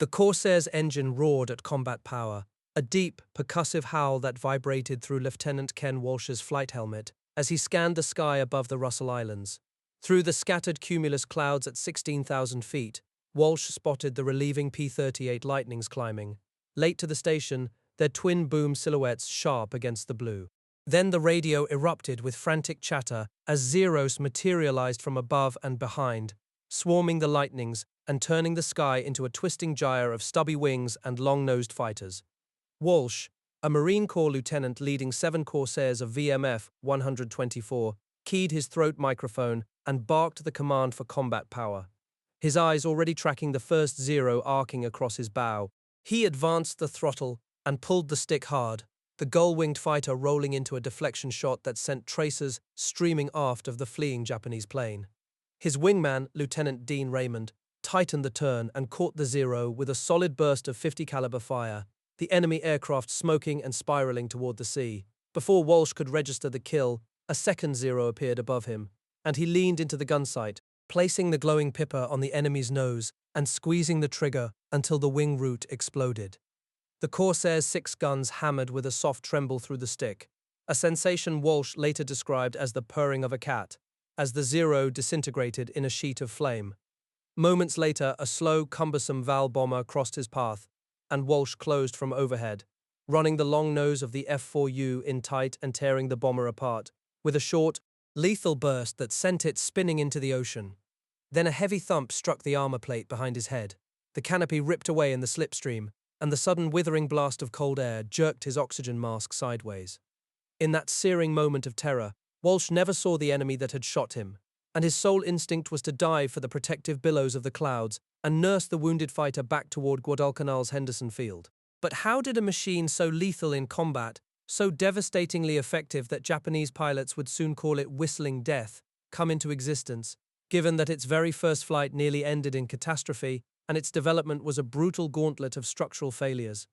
The Corsair's engine roared at combat power, a deep, percussive howl that vibrated through Lieutenant Ken Walsh's flight helmet as he scanned the sky above the Russell Islands. Through the scattered cumulus clouds at 16,000 feet, Walsh spotted the relieving P-38 Lightnings climbing. Late to the station, their twin boom silhouettes sharp against the blue. Then the radio erupted with frantic chatter as Zeros materialized from above and behind, swarming the Lightnings and turning the sky into a twisting gyre of stubby wings and long-nosed fighters. Walsh, a Marine Corps lieutenant leading 7 Corsairs of VMF 124, keyed his throat microphone and barked the command for combat power. His eyes already tracking the first Zero arcing across his bow, he advanced the throttle and pulled the stick hard, the gull-winged fighter rolling into a deflection shot that sent tracers streaming aft of the fleeing Japanese plane. His wingman, Lieutenant Dean Raymond, tightened the turn and caught the Zero with a solid burst of .50 caliber fire, the enemy aircraft smoking and spiraling toward the sea. Before Walsh could register the kill, a second Zero appeared above him, and he leaned into the gun sight, placing the glowing pipper on the enemy's nose and squeezing the trigger until the wing root exploded. The Corsair's 6 guns hammered with a soft tremble through the stick, a sensation Walsh later described as the purring of a cat, as the Zero disintegrated in a sheet of flame. Moments later, a slow, cumbersome Val bomber crossed his path, and Walsh closed from overhead, running the long nose of the F4U in tight and tearing the bomber apart, with a short, lethal burst that sent it spinning into the ocean. Then a heavy thump struck the armor plate behind his head. The canopy ripped away in the slipstream, and the sudden withering blast of cold air jerked his oxygen mask sideways. In that searing moment of terror, Walsh never saw the enemy that had shot him, and his sole instinct was to dive for the protective billows of the clouds and nurse the wounded fighter back toward Guadalcanal's Henderson Field. But how did a machine so lethal in combat, so devastatingly effective that Japanese pilots would soon call it whistling death, come into existence, given that its very first flight nearly ended in catastrophe and its development was a brutal gauntlet of structural failures?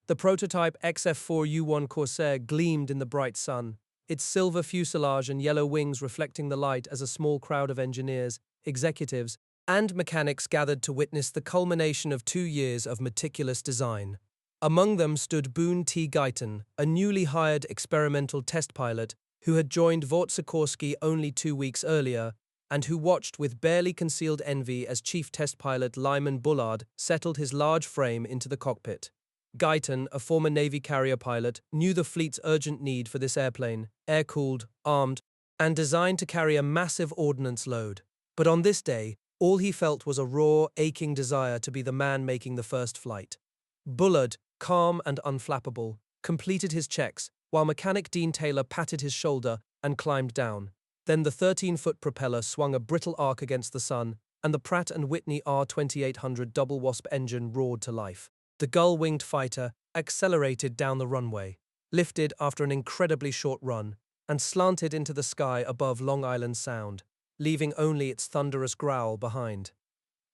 The prototype F4U Corsair gleamed in the bright sun, its silver fuselage and yellow wings reflecting the light as a small crowd of engineers, executives, and mechanics gathered to witness the culmination of 2 years of meticulous design. Among them stood Boone Guyton, a newly hired experimental test pilot who had joined Fort Sikorsky only 2 weeks earlier, and who watched with barely concealed envy as Chief Test Pilot Lyman Bullard settled his large frame into the cockpit. Guyton, a former Navy carrier pilot, knew the fleet's urgent need for this airplane, air-cooled, armed, and designed to carry a massive ordnance load. But on this day, all he felt was a raw, aching desire to be the man making the first flight. Bullard, calm and unflappable, completed his checks, while mechanic Dean Taylor patted his shoulder and climbed down. Then the 13-foot propeller swung a brittle arc against the sun, and the Pratt & Whitney R2800 double wasp engine roared to life. The gull-winged fighter accelerated down the runway, lifted after an incredibly short run, and slanted into the sky above Long Island Sound, leaving only its thunderous growl behind.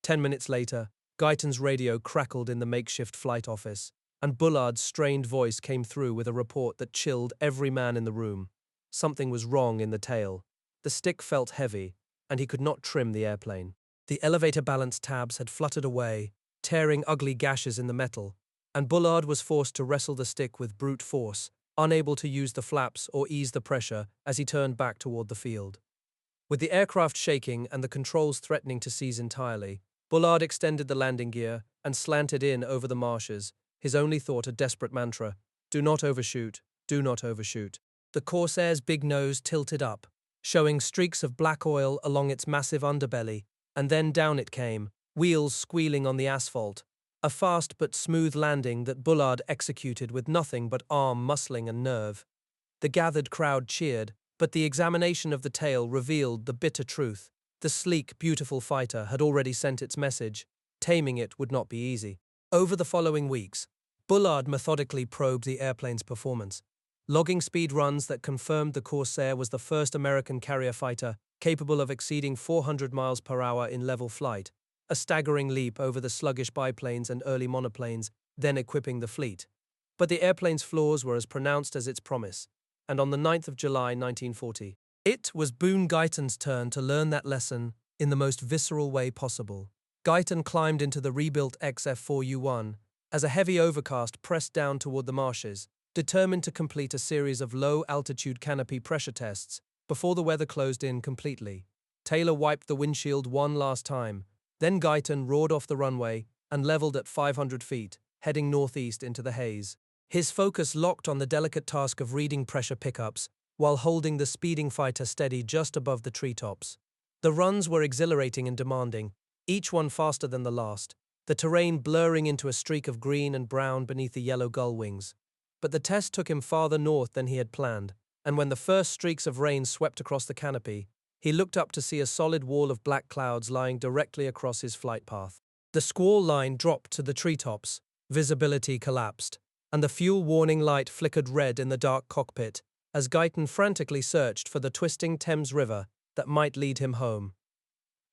10 minutes later, Guyton's radio crackled in the makeshift flight office, and Bullard's strained voice came through with a report that chilled every man in the room. Something was wrong in the tail. The stick felt heavy, and he could not trim the airplane. The elevator balance tabs had fluttered away, tearing ugly gashes in the metal, and Bullard was forced to wrestle the stick with brute force, unable to use the flaps or ease the pressure as he turned back toward the field. With the aircraft shaking and the controls threatening to seize entirely, Bullard extended the landing gear and slanted in over the marshes, his only thought a desperate mantra: "Do not overshoot, do not overshoot." The Corsair's big nose tilted up, showing streaks of black oil along its massive underbelly, and then down it came, wheels squealing on the asphalt, a fast but smooth landing that Bullard executed with nothing but arm muscling and nerve. The gathered crowd cheered, but the examination of the tail revealed the bitter truth. The sleek, beautiful fighter had already sent its message. Taming it would not be easy. Over the following weeks, Bullard methodically probed the airplane's performance, logging speed runs that confirmed the Corsair was the first American carrier fighter capable of exceeding 400 miles per hour in level flight, a staggering leap over the sluggish biplanes and early monoplanes then equipping the fleet. But the airplane's flaws were as pronounced as its promise, and on the 9th of July 1940, it was Boone Guyton's turn to learn that lesson in the most visceral way possible. Guyton climbed into the rebuilt F4U as a heavy overcast pressed down toward the marshes, determined to complete a series of low-altitude canopy pressure tests before the weather closed in completely. Taylor wiped the windshield one last time, then Guyton roared off the runway and leveled at 500 feet, heading northeast into the haze. His focus locked on the delicate task of reading pressure pickups while holding the speeding fighter steady just above the treetops. The runs were exhilarating and demanding, each one faster than the last, the terrain blurring into a streak of green and brown beneath the yellow gull wings. But the test took him farther north than he had planned, and when the first streaks of rain swept across the canopy, he looked up to see a solid wall of black clouds lying directly across his flight path. The squall line dropped to the treetops, visibility collapsed, and the fuel warning light flickered red in the dark cockpit as Guyton frantically searched for the twisting Thames River that might lead him home.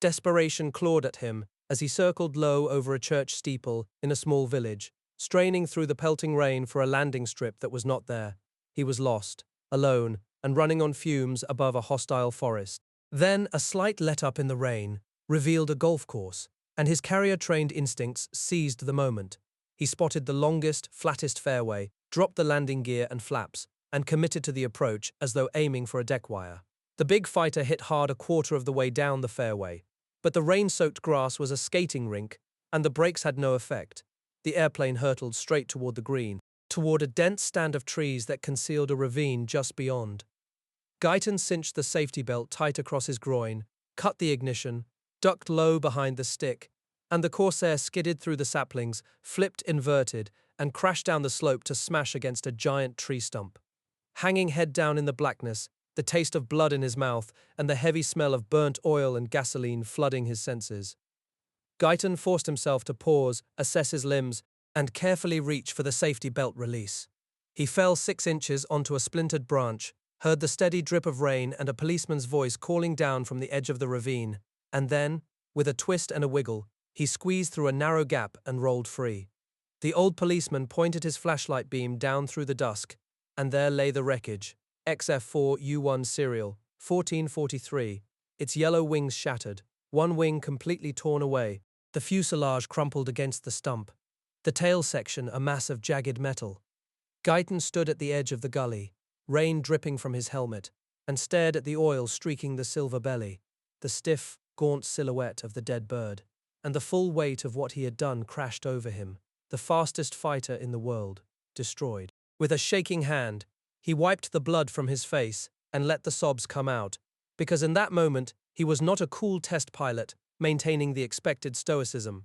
Desperation clawed at him as he circled low over a church steeple in a small village, straining through the pelting rain for a landing strip that was not there. He was lost, alone, and running on fumes above a hostile forest. Then a slight let-up in the rain revealed a golf course, and his carrier-trained instincts seized the moment. He spotted the longest, flattest fairway, dropped the landing gear and flaps, and committed to the approach as though aiming for a deck wire. The big fighter hit hard a quarter of the way down the fairway, but the rain-soaked grass was a skating rink, and the brakes had no effect. The airplane hurtled straight toward the green, toward a dense stand of trees that concealed a ravine just beyond. Guyton cinched the safety belt tight across his groin, cut the ignition, ducked low behind the stick, and the Corsair skidded through the saplings, flipped inverted, and crashed down the slope to smash against a giant tree stump. Hanging head down in the blackness, the taste of blood in his mouth and the heavy smell of burnt oil and gasoline flooding his senses. Guyton forced himself to pause, assess his limbs, and carefully reach for the safety belt release. He fell 6 inches onto a splintered branch, heard the steady drip of rain and a policeman's voice calling down from the edge of the ravine, and then, with a twist and a wiggle, he squeezed through a narrow gap and rolled free. The old policeman pointed his flashlight beam down through the dusk, and there lay the wreckage, XF4U serial, 1443, its yellow wings shattered, one wing completely torn away, the fuselage crumpled against the stump, the tail section a mass of jagged metal. Guyton stood at the edge of the gully, rain dripping from his helmet, and stared at the oil streaking the silver belly, the stiff, gaunt silhouette of the dead bird, and the full weight of what he had done crashed over him, the fastest fighter in the world, destroyed. With a shaking hand, he wiped the blood from his face and let the sobs come out, because in that moment he was not a cool test pilot maintaining the expected stoicism.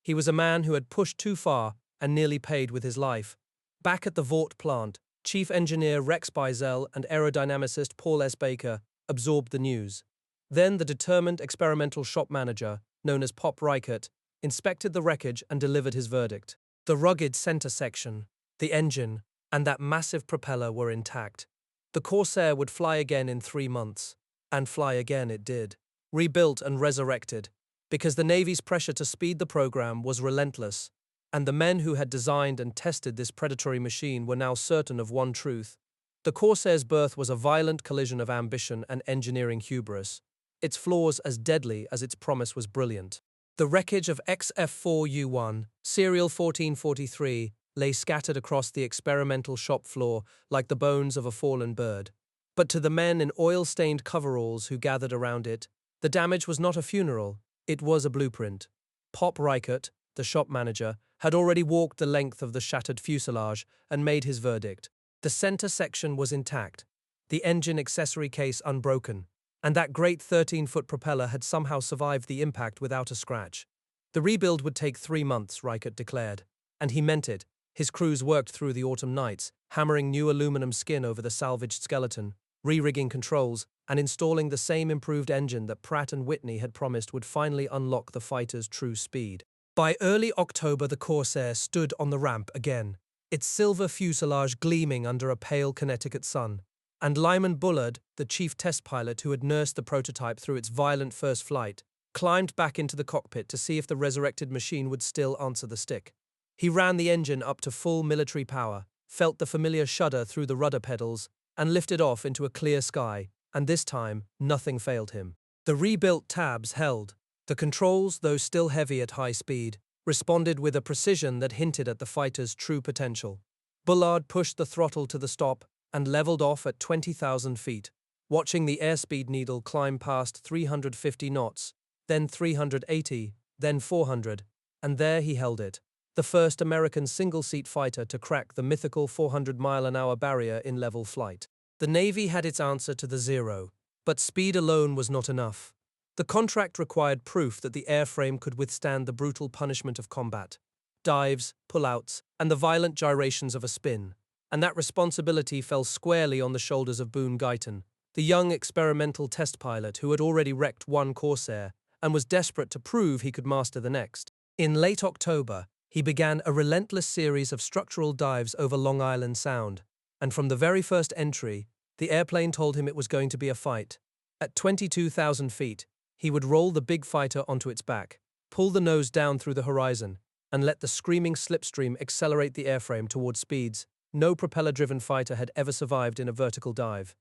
He was a man who had pushed too far and nearly paid with his life. Back at the Vought plant, Chief Engineer Rex Bizel and aerodynamicist Paul S. Baker absorbed the news. Then the determined experimental shop manager, known as Pop Reichert, inspected the wreckage and delivered his verdict. The rugged center section, the engine, and that massive propeller were intact. The Corsair would fly again in 3 months. And fly again it did. Rebuilt and resurrected. Because the Navy's pressure to speed the program was relentless. And the men who had designed and tested this predatory machine were now certain of one truth. The Corsair's birth was a violent collision of ambition and engineering hubris. Its flaws as deadly as its promise was brilliant. The wreckage of XF4U serial 1443, lay scattered across the experimental shop floor like the bones of a fallen bird. But to the men in oil-stained coveralls who gathered around it, the damage was not a funeral, it was a blueprint. Pop Reichert, the shop manager, had already walked the length of the shattered fuselage and made his verdict. The center section was intact, the engine accessory case unbroken, and that great 13-foot propeller had somehow survived the impact without a scratch. The rebuild would take 3 months, Reichert declared, and he meant it. His crews worked through the autumn nights, hammering new aluminum skin over the salvaged skeleton, re-rigging controls, and installing the same improved engine that Pratt & Whitney had promised would finally unlock the fighter's true speed. By early October, the Corsair stood on the ramp again, its silver fuselage gleaming under a pale Connecticut sun. And Lyman Bullard, the chief test pilot who had nursed the prototype through its violent first flight, climbed back into the cockpit to see if the resurrected machine would still answer the stick. He ran the engine up to full military power, felt the familiar shudder through the rudder pedals, and lifted off into a clear sky, and this time, nothing failed him. The rebuilt tabs held. The controls, though still heavy at high speed, responded with a precision that hinted at the fighter's true potential. Bullard pushed the throttle to the stop and leveled off at 20,000 feet, watching the airspeed needle climb past 350 knots, then 380, then 400, and there he held it, the first American single-seat fighter to crack the mythical 400-mile-an-hour barrier in level flight. The Navy had its answer to the Zero, but speed alone was not enough. The contract required proof that the airframe could withstand the brutal punishment of combat, dives, pullouts, and the violent gyrations of a spin, and that responsibility fell squarely on the shoulders of Boone Guyton, the young experimental test pilot who had already wrecked one Corsair and was desperate to prove he could master the next. In late October, he began a relentless series of structural dives over Long Island Sound, and from the very first entry, the airplane told him it was going to be a fight. At 22,000 feet, he would roll the big fighter onto its back, pull the nose down through the horizon, and let the screaming slipstream accelerate the airframe toward speeds no propeller-driven fighter had ever survived in a vertical dive.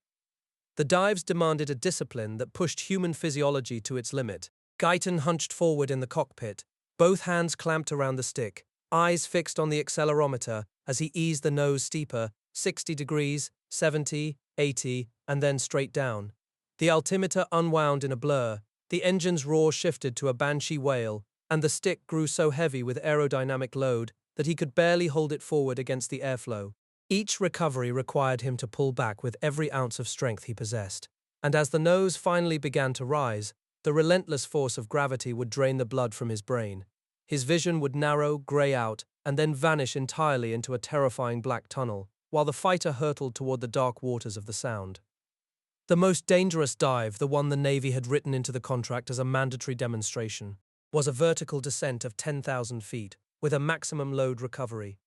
The dives demanded a discipline that pushed human physiology to its limit. Guyton hunched forward in the cockpit, both hands clamped around the stick, eyes fixed on the accelerometer as he eased the nose steeper, 60 degrees, 70, 80, and then straight down. The altimeter unwound in a blur, the engine's roar shifted to a banshee wail, and the stick grew so heavy with aerodynamic load that he could barely hold it forward against the airflow. Each recovery required him to pull back with every ounce of strength he possessed, and as the nose finally began to rise, the relentless force of gravity would drain the blood from his brain. His vision would narrow, grey out, and then vanish entirely into a terrifying black tunnel, while the fighter hurtled toward the dark waters of the Sound. The most dangerous dive, the one the Navy had written into the contract as a mandatory demonstration, was a vertical descent of 10,000 feet, with a maximum load recovery.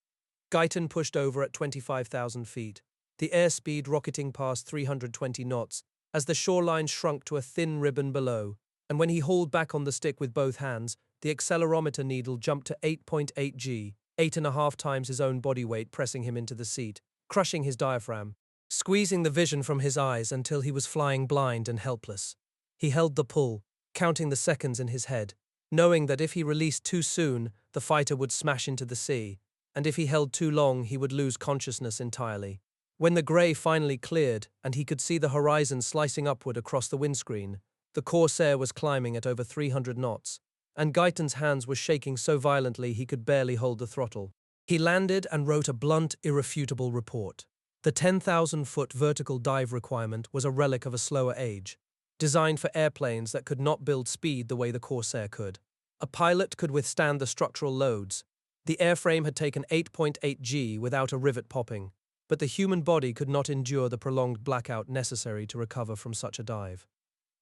Guyton pushed over at 25,000 feet, the airspeed rocketing past 320 knots as the shoreline shrunk to a thin ribbon below, and when he hauled back on the stick with both hands, the accelerometer needle jumped to 8.8 G, 8.5 times his own body weight, pressing him into the seat, crushing his diaphragm, squeezing the vision from his eyes until he was flying blind and helpless. He held the pull, counting the seconds in his head, knowing that if he released too soon, the fighter would smash into the sea, and if he held too long, he would lose consciousness entirely. When the grey finally cleared and he could see the horizon slicing upward across the windscreen, the Corsair was climbing at over 300 knots, and Guyton's hands were shaking so violently he could barely hold the throttle. He landed and wrote a blunt, irrefutable report. The 10,000-foot vertical dive requirement was a relic of a slower age, designed for airplanes that could not build speed the way the Corsair could. A pilot could withstand the structural loads. The airframe had taken 8.8 G without a rivet popping, but the human body could not endure the prolonged blackout necessary to recover from such a dive.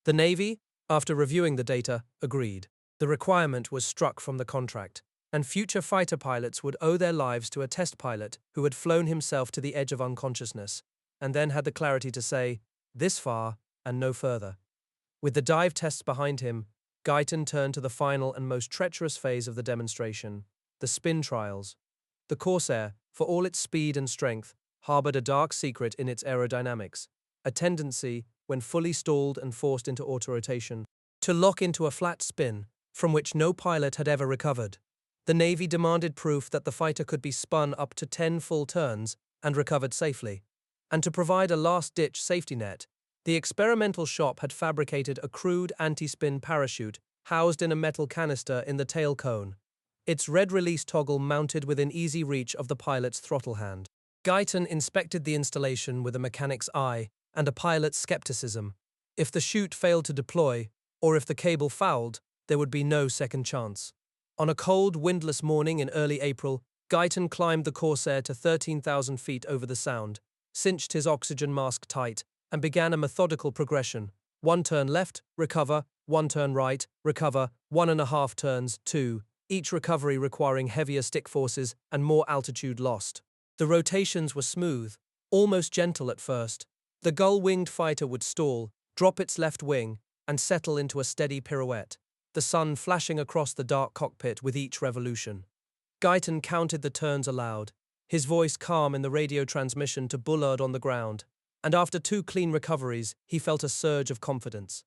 The Navy, after reviewing the data, agreed. The requirement was struck from the contract, and future fighter pilots would owe their lives to a test pilot who had flown himself to the edge of unconsciousness, and then had the clarity to say, "This far, and no further." With the dive tests behind him, Guyton turned to the final and most treacherous phase of the demonstration, the spin trials. The Corsair, for all its speed and strength, harbored a dark secret in its aerodynamics, a tendency, when fully stalled and forced into autorotation, to lock into a flat spin from which no pilot had ever recovered. The Navy demanded proof that the fighter could be spun up to 10 full turns and recovered safely. And to provide a last-ditch safety net, the experimental shop had fabricated a crude anti-spin parachute housed in a metal canister in the tail cone, its red release toggle mounted within easy reach of the pilot's throttle hand. Guyton inspected the installation with a mechanic's eye and a pilot's skepticism. If the chute failed to deploy, or if the cable fouled, there would be no second chance. On a cold, windless morning in early April, Guyton climbed the Corsair to 13,000 feet over the Sound, cinched his oxygen mask tight, and began a methodical progression. 1 turn left, recover, 1 turn right, recover, 1.5 turns, 2, each recovery requiring heavier stick forces and more altitude lost. The rotations were smooth, almost gentle at first. The gull-winged fighter would stall, drop its left wing, and settle into a steady pirouette, the sun flashing across the dark cockpit with each revolution. Guyton counted the turns aloud, his voice calm in the radio transmission to Bullard on the ground, and after 2 clean recoveries, he felt a surge of confidence.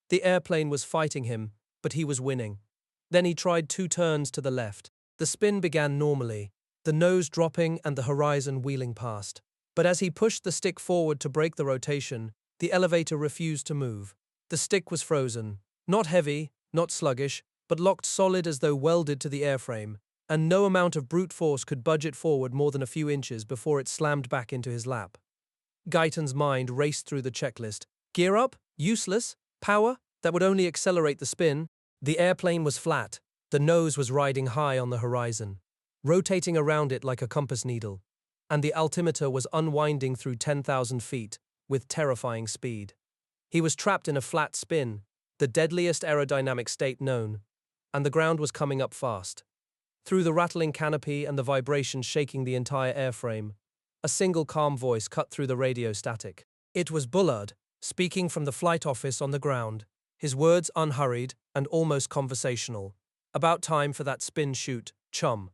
The airplane was fighting him, but he was winning. Then he tried 2 turns to the left. The spin began normally, the nose dropping and the horizon wheeling past. But as he pushed the stick forward to break the rotation, the elevator refused to move. The stick was frozen. Not heavy, not sluggish, but locked solid as though welded to the airframe, and no amount of brute force could budge it forward more than a few inches before it slammed back into his lap. Guyton's mind raced through the checklist. Gear up? Useless? Power? That would only accelerate the spin. The airplane was flat. The nose was riding high on the horizon, rotating around it like a compass needle, and the altimeter was unwinding through 10,000 feet with terrifying speed. He was trapped in a flat spin, the deadliest aerodynamic state known, and the ground was coming up fast. Through the rattling canopy and the vibrations shaking the entire airframe, a single calm voice cut through the radio static. It was Bullard, speaking from the flight office on the ground, his words unhurried and almost conversational. About time for that spin shoot, chum.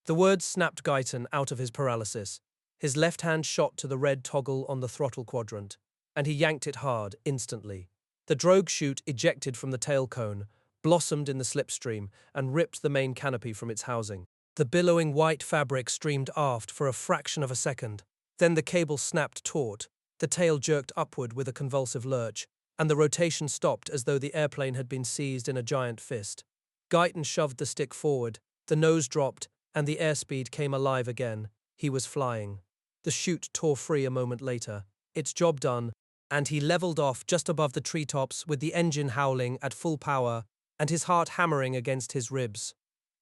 The words snapped Guyton out of his paralysis. His left hand shot to the red toggle on the throttle quadrant, and he yanked it hard, instantly. The drogue chute ejected from the tail cone, blossomed in the slipstream, and ripped the main canopy from its housing. The billowing white fabric streamed aft for a fraction of a second. Then the cable snapped taut, the tail jerked upward with a convulsive lurch, and the rotation stopped as though the airplane had been seized in a giant fist. Guyton shoved the stick forward, the nose dropped, and the airspeed came alive again. He was flying. The chute tore free a moment later, its job done, and he leveled off just above the treetops with the engine howling at full power and his heart hammering against his ribs.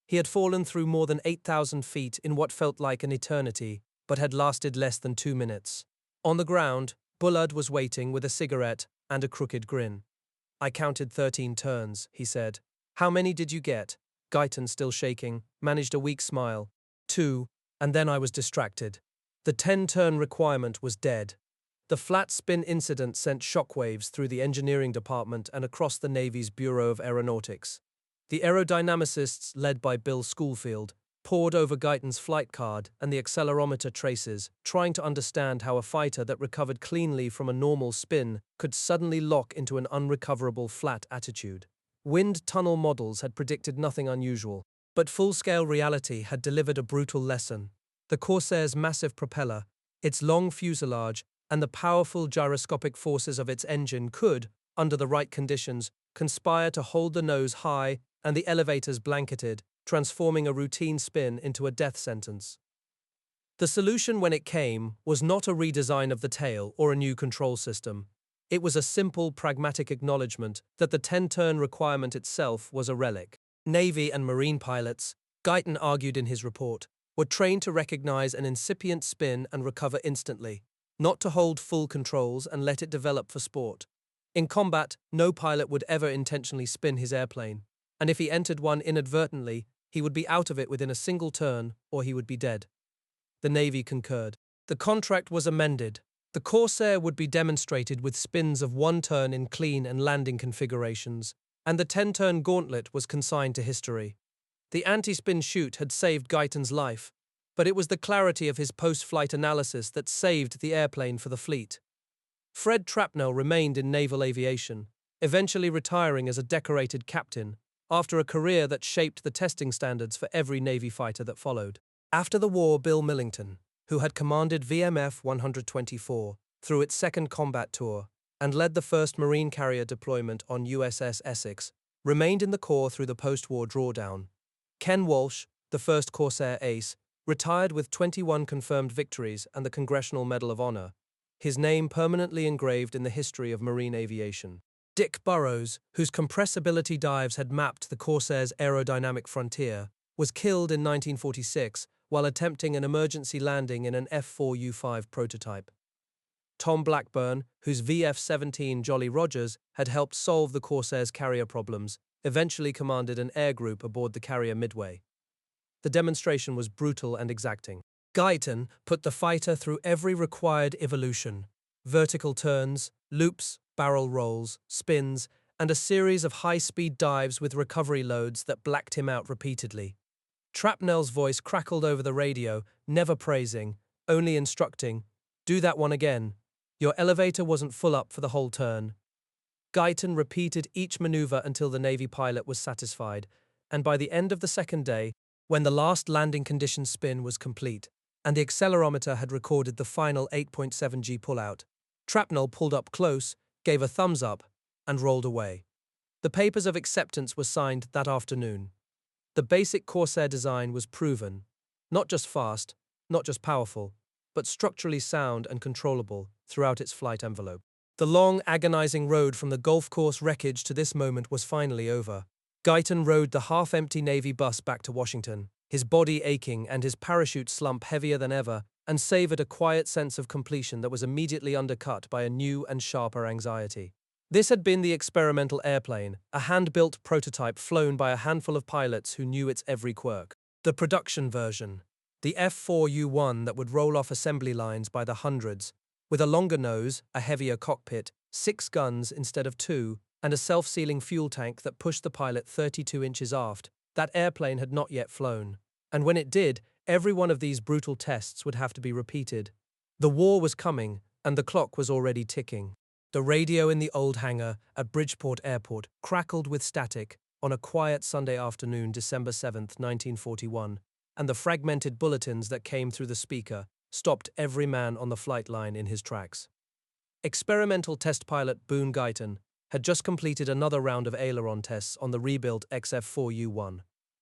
He had fallen through more than 8,000 feet in what felt like an eternity, but had lasted less than 2 minutes. On the ground, Bullard was waiting with a cigarette and a crooked grin. I counted 13 turns, he said. How many did you get? Guyton, still shaking, managed a weak smile. 2, and then I was distracted. The 10-turn requirement was dead. The flat spin incident sent shockwaves through the engineering department and across the Navy's Bureau of Aeronautics. The aerodynamicists, led by Bill Schoolfield, pored over Guyton's flight card and the accelerometer traces, trying to understand how a fighter that recovered cleanly from a normal spin could suddenly lock into an unrecoverable flat attitude. Wind tunnel models had predicted nothing unusual, but full-scale reality had delivered a brutal lesson. The Corsair's massive propeller, its long fuselage, and the powerful gyroscopic forces of its engine could, under the right conditions, conspire to hold the nose high and the elevators blanketed, transforming a routine spin into a death sentence. The solution, when it came, was not a redesign of the tail or a new control system. It was a simple, pragmatic acknowledgement that the 10-turn requirement itself was a relic. Navy and Marine pilots, Guyton argued in his report, were trained to recognize an incipient spin and recover instantly, not to hold full controls and let it develop for sport. In combat, no pilot would ever intentionally spin his airplane, and if he entered one inadvertently, he would be out of it within a single turn, or he would be dead. The Navy concurred. The contract was amended. The Corsair would be demonstrated with spins of 1 turn in clean and landing configurations, and the 10-turn gauntlet was consigned to history. The anti-spin chute had saved Guyton's life, but it was the clarity of his post-flight analysis that saved the airplane for the fleet. Fred Trapnell remained in naval aviation, eventually retiring as a decorated captain, after a career that shaped the testing standards for every Navy fighter that followed. After the war, Bill Millington, who had commanded VMF 124 through its second combat tour and led the first Marine carrier deployment on USS Essex, remained in the Corps through the post-war drawdown. Ken Walsh, the first Corsair ace, retired with 21 confirmed victories and the Congressional Medal of Honor, his name permanently engraved in the history of marine aviation. Dick Burrows, whose compressibility dives had mapped the Corsair's aerodynamic frontier, was killed in 1946 while attempting an emergency landing in an F4U prototype. Tom Blackburn, whose VF-17 Jolly Rogers had helped solve the Corsair's carrier problems, eventually commanded an air group aboard the carrier Midway. The demonstration was brutal and exacting. Guyton put the fighter through every required evolution: vertical turns, loops, barrel rolls, spins, and a series of high-speed dives with recovery loads that blacked him out repeatedly. Trapnell's voice crackled over the radio, never praising, only instructing, "Do that one again. Your elevator wasn't full up for the whole turn." Guyton repeated each maneuver until the Navy pilot was satisfied, and by the end of the second day, when the last landing condition spin was complete, and the accelerometer had recorded the final 8.7 G pullout, Trapnell pulled up close, gave a thumbs up, and rolled away. The papers of acceptance were signed that afternoon. The basic Corsair design was proven, not just fast, not just powerful, but structurally sound and controllable throughout its flight envelope. The long, agonizing road from the golf course wreckage to this moment was finally over. Guyton rode the half-empty Navy bus back to Washington, his body aching and his parachute slump heavier than ever, and savored a quiet sense of completion that was immediately undercut by a new and sharper anxiety. This had been the experimental airplane, a hand-built prototype flown by a handful of pilots who knew its every quirk. The production version, the F4U that would roll off assembly lines by the hundreds, with a longer nose, a heavier cockpit, 6 guns instead of 2, and a self-sealing fuel tank that pushed the pilot 32 inches aft, that airplane had not yet flown. And when it did, every one of these brutal tests would have to be repeated. The war was coming, and the clock was already ticking. The radio in the old hangar at Bridgeport Airport crackled with static on a quiet Sunday afternoon, December 7, 1941, and the fragmented bulletins that came through the speaker stopped every man on the flight line in his tracks. Experimental test pilot Boone Guyton had just completed another round of aileron tests on the rebuilt F4U,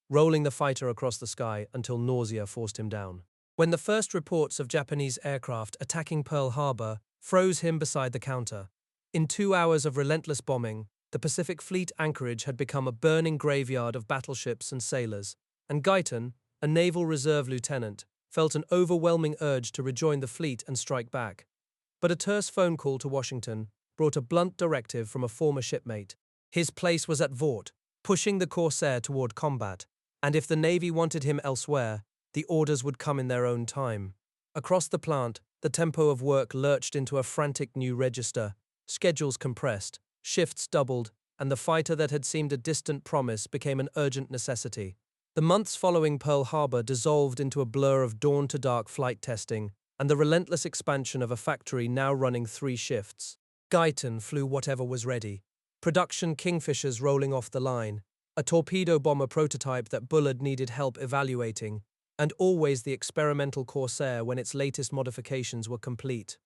rolling the fighter across the sky until nausea forced him down. When the first reports of Japanese aircraft attacking Pearl Harbor froze him beside the counter, in 2 hours of relentless bombing, the Pacific Fleet anchorage had become a burning graveyard of battleships and sailors, and Guyton, a Naval Reserve lieutenant, felt an overwhelming urge to rejoin the fleet and strike back. But a terse phone call to Washington brought a blunt directive from a former shipmate. His place was at Vought, pushing the Corsair toward combat, and if the Navy wanted him elsewhere, the orders would come in their own time. Across the plant, the tempo of work lurched into a frantic new register, schedules compressed, shifts doubled, and the fighter that had seemed a distant promise became an urgent necessity. The months following Pearl Harbor dissolved into a blur of dawn-to-dark flight testing and the relentless expansion of a factory now running 3 shifts. Guyton flew whatever was ready. Production Kingfishers rolling off the line, a torpedo bomber prototype that Bullard needed help evaluating, and always the experimental Corsair when its latest modifications were complete.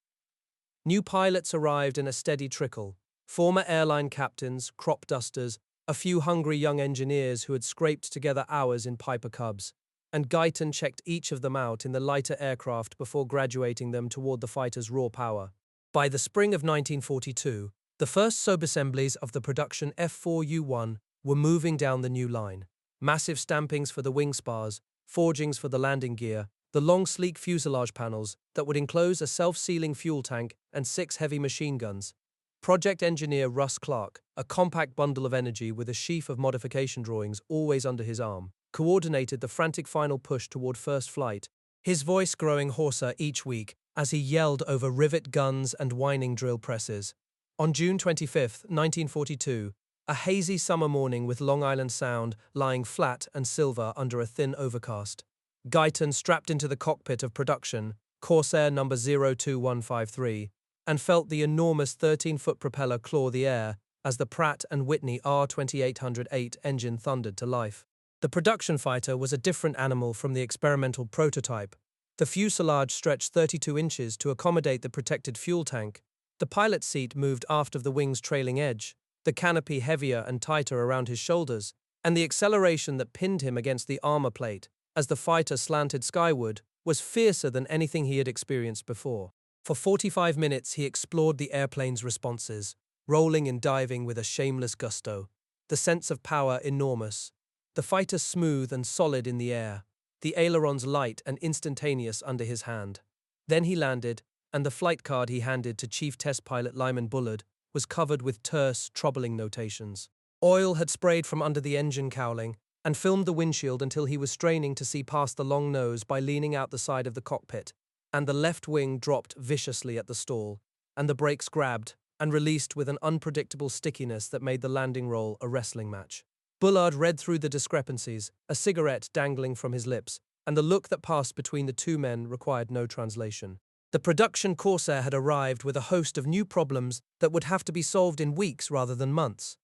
New pilots arrived in a steady trickle, former airline captains, crop dusters, a few hungry young engineers who had scraped together hours in Piper Cubs, and Guyton checked each of them out in the lighter aircraft before graduating them toward the fighter's raw power. By the spring of 1942, the first subassemblies of the production F4U were moving down the new line. Massive stampings for the wing spars, forgings for the landing gear, the long sleek fuselage panels that would enclose a self-sealing fuel tank and 6 heavy machine guns. Project engineer Russ Clark, a compact bundle of energy with a sheaf of modification drawings always under his arm, coordinated the frantic final push toward first flight, his voice growing hoarser each week as he yelled over rivet guns and whining drill presses. On June 25, 1942, a hazy summer morning with Long Island Sound lying flat and silver under a thin overcast, Guyton strapped into the cockpit of production, Corsair number 02153, and felt the enormous 13-foot propeller claw the air as the Pratt & Whitney R2808 engine thundered to life. The production fighter was a different animal from the experimental prototype. The fuselage stretched 32 inches to accommodate the protected fuel tank. The pilot's seat moved aft of the wing's trailing edge, the canopy heavier and tighter around his shoulders, and the acceleration that pinned him against the armor plate as the fighter slanted skyward was fiercer than anything he had experienced before. For 45 minutes he explored the airplane's responses, rolling and diving with a shameless gusto, the sense of power enormous, the fighter smooth and solid in the air, the ailerons light and instantaneous under his hand. Then he landed, and the flight card he handed to Chief Test Pilot Lyman Bullard was covered with terse, troubling notations. Oil had sprayed from under the engine cowling and filmed the windshield until he was straining to see past the long nose by leaning out the side of the cockpit, and the left wing dropped viciously at the stall, and the brakes grabbed and released with an unpredictable stickiness that made the landing roll a wrestling match. Bullard read through the discrepancies, a cigarette dangling from his lips, and the look that passed between the two men required no translation. The production Corsair had arrived with a host of new problems that would have to be solved in weeks rather than months.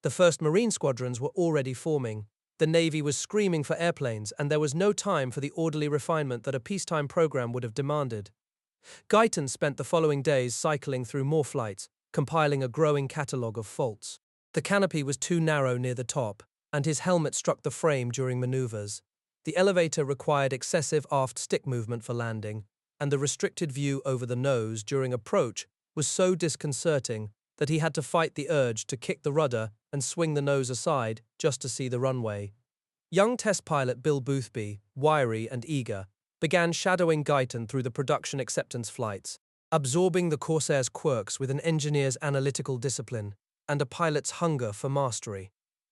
The first Marine squadrons were already forming. The Navy was screaming for airplanes, and there was no time for the orderly refinement that a peacetime program would have demanded. Guyton spent the following days cycling through more flights, compiling a growing catalogue of faults. The canopy was too narrow near the top, and his helmet struck the frame during maneuvers. The elevator required excessive aft stick movement for landing, and the restricted view over the nose during approach was so disconcerting that he had to fight the urge to kick the rudder and swing the nose aside just to see the runway. Young test pilot Bill Boothby, wiry and eager, began shadowing Guyton through the production acceptance flights, absorbing the Corsair's quirks with an engineer's analytical discipline and a pilot's hunger for mastery.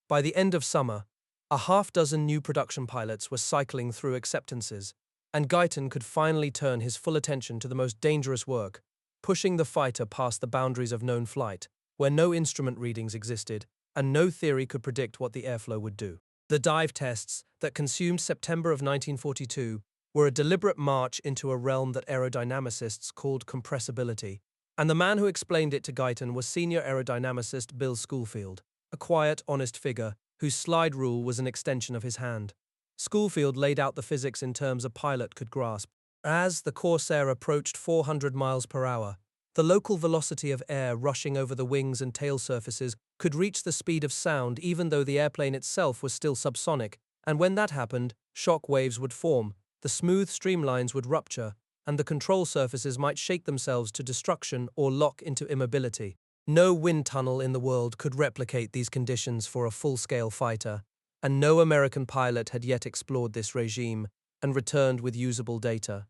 By the end of summer, a half-dozen new production pilots were cycling through acceptances, and Guyton could finally turn his full attention to the most dangerous work, pushing the fighter past the boundaries of known flight, where no instrument readings existed and no theory could predict what the airflow would do. The dive tests that consumed September of 1942 were a deliberate march into a realm that aerodynamicists called compressibility, and the man who explained it to Guyton was senior aerodynamicist Bill Schoolfield, a quiet, honest figure whose slide rule was an extension of his hand. Schoolfield laid out the physics in terms a pilot could grasp. As the Corsair approached 400 miles per hour, the local velocity of air rushing over the wings and tail surfaces could reach the speed of sound even though the airplane itself was still subsonic, and when that happened, shock waves would form, the smooth streamlines would rupture, and the control surfaces might shake themselves to destruction or lock into immobility. No wind tunnel in the world could replicate these conditions for a full-scale fighter, and no American pilot had yet explored this regime and returned with usable data.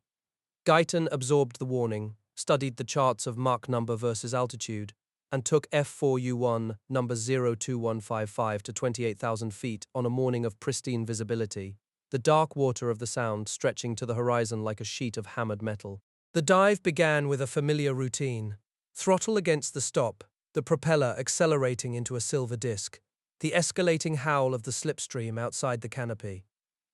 Guyton absorbed the warning, studied the charts of Mach number versus altitude, and took F4U number 02155 to 28,000 feet on a morning of pristine visibility, the dark water of the Sound stretching to the horizon like a sheet of hammered metal. The dive began with a familiar routine. Throttle against the stop, the propeller accelerating into a silver disc, the escalating howl of the slipstream outside the canopy.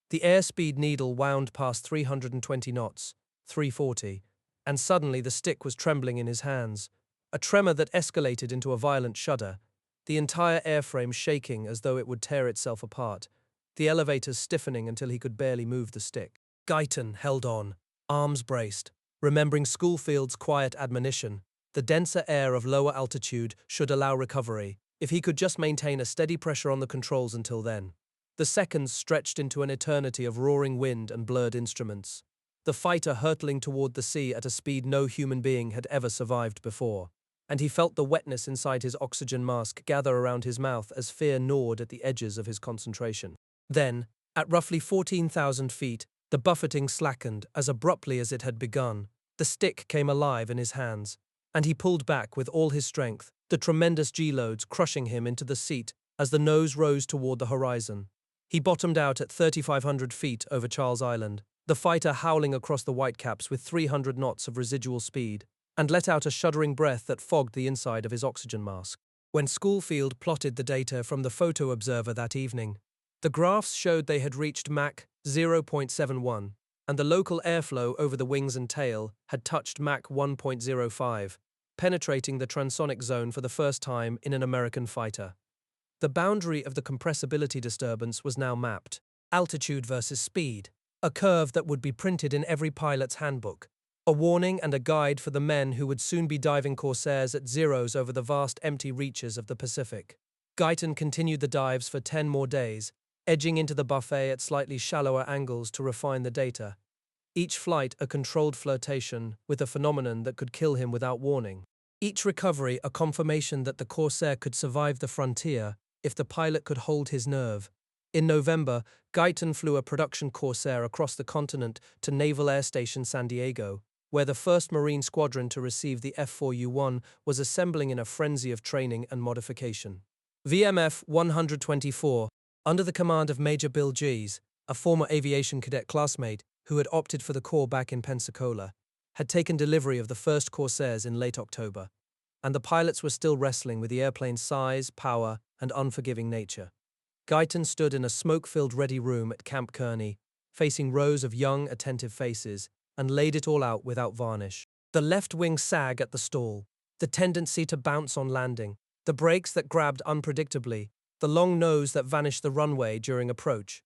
The airspeed needle wound past 320 knots, 340, and suddenly the stick was trembling in his hands, a tremor that escalated into a violent shudder, the entire airframe shaking as though it would tear itself apart, the elevators stiffening until he could barely move the stick. Guyton held on, arms braced, remembering Schoolfield's quiet admonition. The denser air of lower altitude should allow recovery, if he could just maintain a steady pressure on the controls until then. The seconds stretched into an eternity of roaring wind and blurred instruments, the fighter hurtling toward the sea at a speed no human being had ever survived before, and he felt the wetness inside his oxygen mask gather around his mouth as fear gnawed at the edges of his concentration. Then, at roughly 14,000 feet, the buffeting slackened as abruptly as it had begun. The stick came alive in his hands, and he pulled back with all his strength, the tremendous G-loads crushing him into the seat as the nose rose toward the horizon. He bottomed out at 3,500 feet over Charles Island, the fighter howling across the whitecaps with 300 knots of residual speed, and let out a shuddering breath that fogged the inside of his oxygen mask. When Schoolfield plotted the data from the photo observer that evening, the graphs showed they had reached Mach 0.71, and the local airflow over the wings and tail had touched Mach 1.05, penetrating the transonic zone for the first time in an American fighter. The boundary of the compressibility disturbance was now mapped, altitude versus speed, a curve that would be printed in every pilot's handbook, a warning and a guide for the men who would soon be diving Corsairs at zeros over the vast empty reaches of the Pacific. Guyton continued the dives for 10 more days, edging into the buffet at slightly shallower angles to refine the data. Each flight a controlled flirtation with a phenomenon that could kill him without warning. Each recovery a confirmation that the Corsair could survive the frontier if the pilot could hold his nerve. In November, Guyton flew a production Corsair across the continent to Naval Air Station San Diego, where the 1st Marine Squadron to receive the F4U was assembling in a frenzy of training and modification. VMF 124, under the command of Major Bill Gies, a former aviation cadet classmate who had opted for the Corps back in Pensacola, had taken delivery of the first Corsairs in late October, and the pilots were still wrestling with the airplane's size, power, and unforgiving nature. Guyton stood in a smoke-filled ready room at Camp Kearney, facing rows of young, attentive faces, and laid it all out without varnish. The left wing sag at the stall, the tendency to bounce on landing, the brakes that grabbed unpredictably, the long nose that vanished the runway during approach.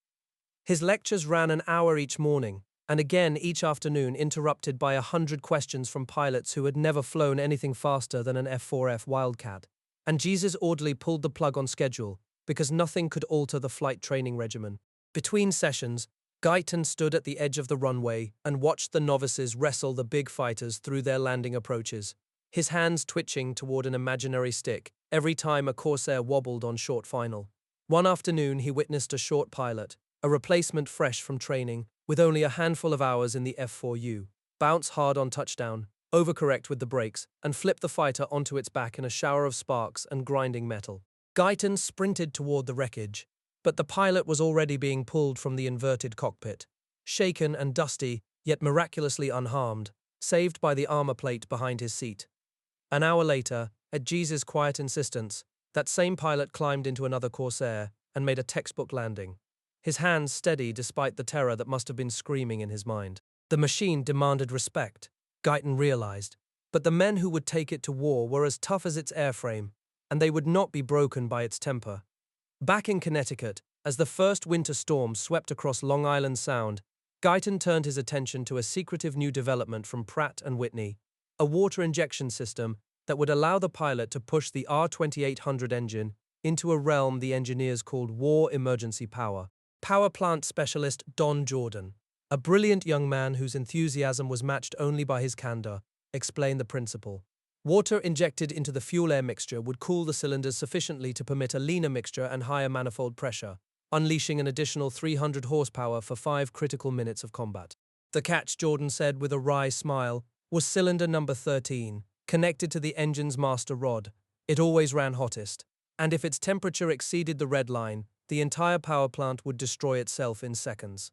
His lectures ran an hour each morning, and again each afternoon, interrupted by 100 questions from pilots who had never flown anything faster than an F4F Wildcat. And Jesus orderly pulled the plug on schedule, because nothing could alter the flight training regimen. Between sessions, Guyton stood at the edge of the runway and watched the novices wrestle the big fighters through their landing approaches, his hands twitching toward an imaginary stick every time a Corsair wobbled on short final. One afternoon he witnessed a short pilot, a replacement fresh from training, with only a handful of hours in the F4U, bounce hard on touchdown, overcorrect with the brakes, and flip the fighter onto its back in a shower of sparks and grinding metal. Guyton sprinted toward the wreckage, but the pilot was already being pulled from the inverted cockpit, shaken and dusty, yet miraculously unharmed, saved by the armor plate behind his seat. An hour later, at Jesus' quiet insistence, that same pilot climbed into another Corsair and made a textbook landing, his hands steady despite the terror that must have been screaming in his mind. The machine demanded respect, Guyton realized, but the men who would take it to war were as tough as its airframe, and they would not be broken by its temper. Back in Connecticut, as the first winter storm swept across Long Island Sound, Guyton turned his attention to a secretive new development from Pratt & Whitney, a water injection system that would allow the pilot to push the R2800 engine into a realm the engineers called war emergency power. Power plant specialist Don Jordan, a brilliant young man whose enthusiasm was matched only by his candor, explained the principle. Water injected into the fuel-air mixture would cool the cylinders sufficiently to permit a leaner mixture and higher manifold pressure, unleashing an additional 300 horsepower for 5 critical minutes of combat. The catch, Jordan said with a wry smile, was cylinder number 13, connected to the engine's master rod. It always ran hottest, and if its temperature exceeded the red line, the entire power plant would destroy itself in seconds.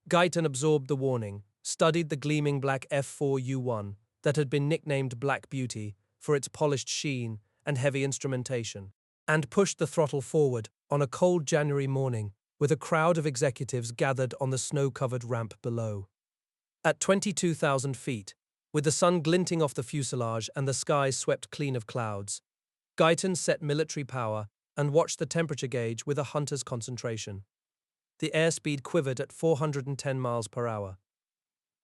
Guyton absorbed the warning, studied the gleaming black F4U that had been nicknamed Black Beauty for its polished sheen and heavy instrumentation, and pushed the throttle forward on a cold January morning with a crowd of executives gathered on the snow-covered ramp below. At 22,000 feet, with the sun glinting off the fuselage and the skies swept clean of clouds, Guyton set military power and watched the temperature gauge with a hunter's concentration. The airspeed quivered at 410 miles per hour.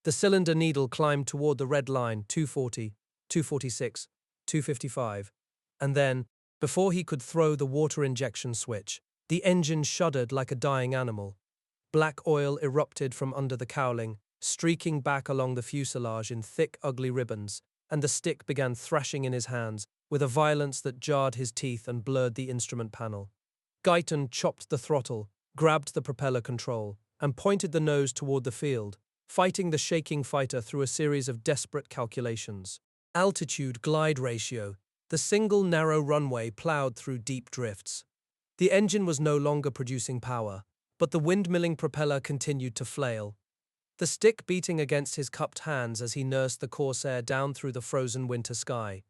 The cylinder needle climbed toward the red line, 240, 246, 255, and then, before he could throw the water injection switch, the engine shuddered like a dying animal. Black oil erupted from under the cowling, streaking back along the fuselage in thick, ugly ribbons, and the stick began thrashing in his hands with a violence that jarred his teeth and blurred the instrument panel. Guyton chopped the throttle, grabbed the propeller control, and pointed the nose toward the field, fighting the shaking fighter through a series of desperate calculations. Altitude-glide ratio, the single narrow runway plowed through deep drifts. The engine was no longer producing power, but the windmilling propeller continued to flail, the stick beating against his cupped hands as he nursed the Corsair down through the frozen winter sky.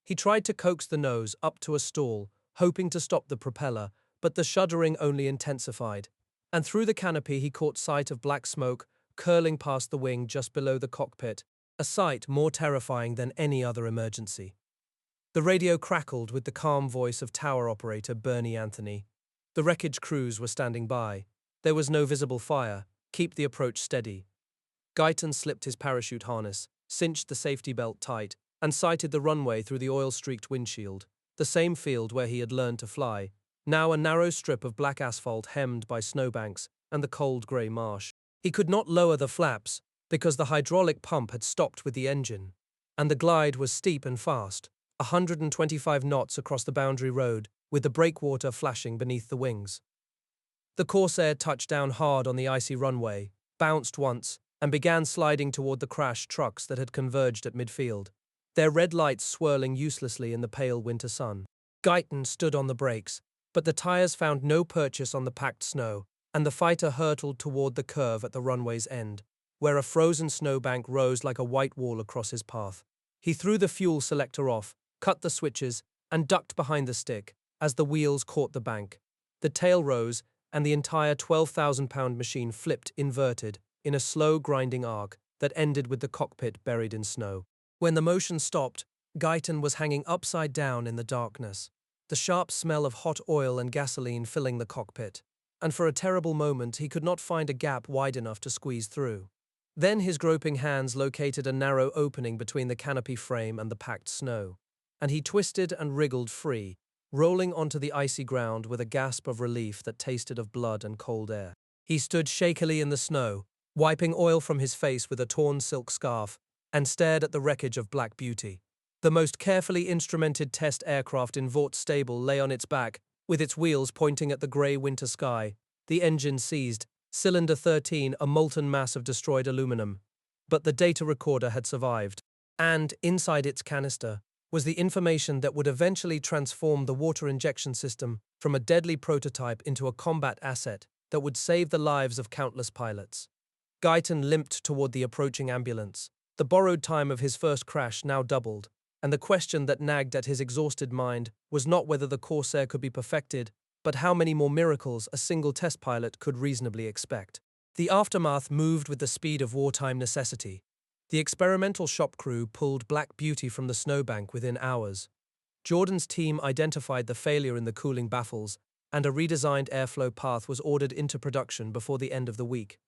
He tried to coax the nose up to a stall, hoping to stop the propeller, but the shuddering only intensified, and through the canopy he caught sight of black smoke curling past the wing just below the cockpit, a sight more terrifying than any other emergency. The radio crackled with the calm voice of tower operator Bernie Anthony. The wreckage crews were standing by. There was no visible fire. Keep the approach steady. Guyton slipped his parachute harness, cinched the safety belt tight, and sighted the runway through the oil-streaked windshield, the same field where he had learned to fly, now a narrow strip of black asphalt hemmed by snowbanks and the cold grey marsh. He could not lower the flaps because the hydraulic pump had stopped with the engine, and the glide was steep and fast, 125 knots across the boundary road, with the breakwater flashing beneath the wings. The Corsair touched down hard on the icy runway, bounced once, and began sliding toward the crashed trucks that had converged at midfield, their red lights swirling uselessly in the pale winter sun. Guyton stood on the brakes, but the tires found no purchase on the packed snow, and the fighter hurtled toward the curve at the runway's end, where a frozen snowbank rose like a white wall across his path. He threw the fuel selector off, cut the switches, and ducked behind the stick as the wheels caught the bank. The tail rose, and the entire 12,000-pound machine flipped inverted in a slow grinding arc, that ended with the cockpit buried in snow. When the motion stopped, Guyton was hanging upside down in the darkness, the sharp smell of hot oil and gasoline filling the cockpit, and for a terrible moment he could not find a gap wide enough to squeeze through. Then his groping hands located a narrow opening between the canopy frame and the packed snow, and he twisted and wriggled free, rolling onto the icy ground with a gasp of relief that tasted of blood and cold air. He stood shakily in the snow, wiping oil from his face with a torn silk scarf, and stared at the wreckage of Black Beauty. The most carefully instrumented test aircraft in Vort's stable lay on its back, with its wheels pointing at the grey winter sky, the engine seized, cylinder 13 a molten mass of destroyed aluminum. But the data recorder had survived, and, inside its canister, was the information that would eventually transform the water injection system from a deadly prototype into a combat asset that would save the lives of countless pilots. Guyton limped toward the approaching ambulance. The borrowed time of his first crash now doubled, and the question that nagged at his exhausted mind was not whether the Corsair could be perfected, but how many more miracles a single test pilot could reasonably expect. The aftermath moved with the speed of wartime necessity. The experimental shop crew pulled Black Beauty from the snowbank within hours. Jordan's team identified the failure in the cooling baffles, and a redesigned airflow path was ordered into production before the end of the week.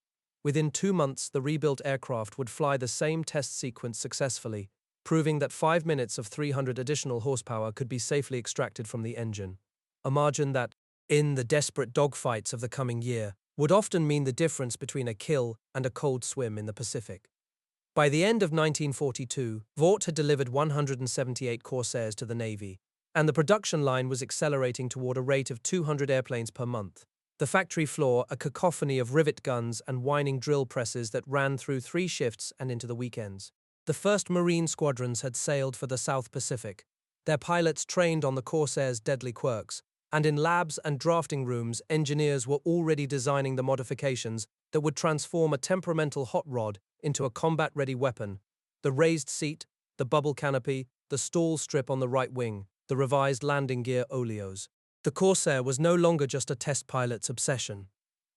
Within 2 months, the rebuilt aircraft would fly the same test sequence successfully, proving that 5 minutes of 300 additional horsepower could be safely extracted from the engine. A margin that, in the desperate dogfights of the coming year, would often mean the difference between a kill and a cold swim in the Pacific. By the end of 1942, Vought had delivered 178 Corsairs to the Navy, and the production line was accelerating toward a rate of 200 airplanes per month. The factory floor, a cacophony of rivet guns and whining drill presses that ran through 3 shifts and into the weekends. The first Marine squadrons had sailed for the South Pacific, their pilots trained on the Corsair's deadly quirks, and in labs and drafting rooms, engineers were already designing the modifications that would transform a temperamental hot rod into a combat-ready weapon: the raised seat, the bubble canopy, the stall strip on the right wing, the revised landing gear oleos. The Corsair was no longer just a test pilot's obsession.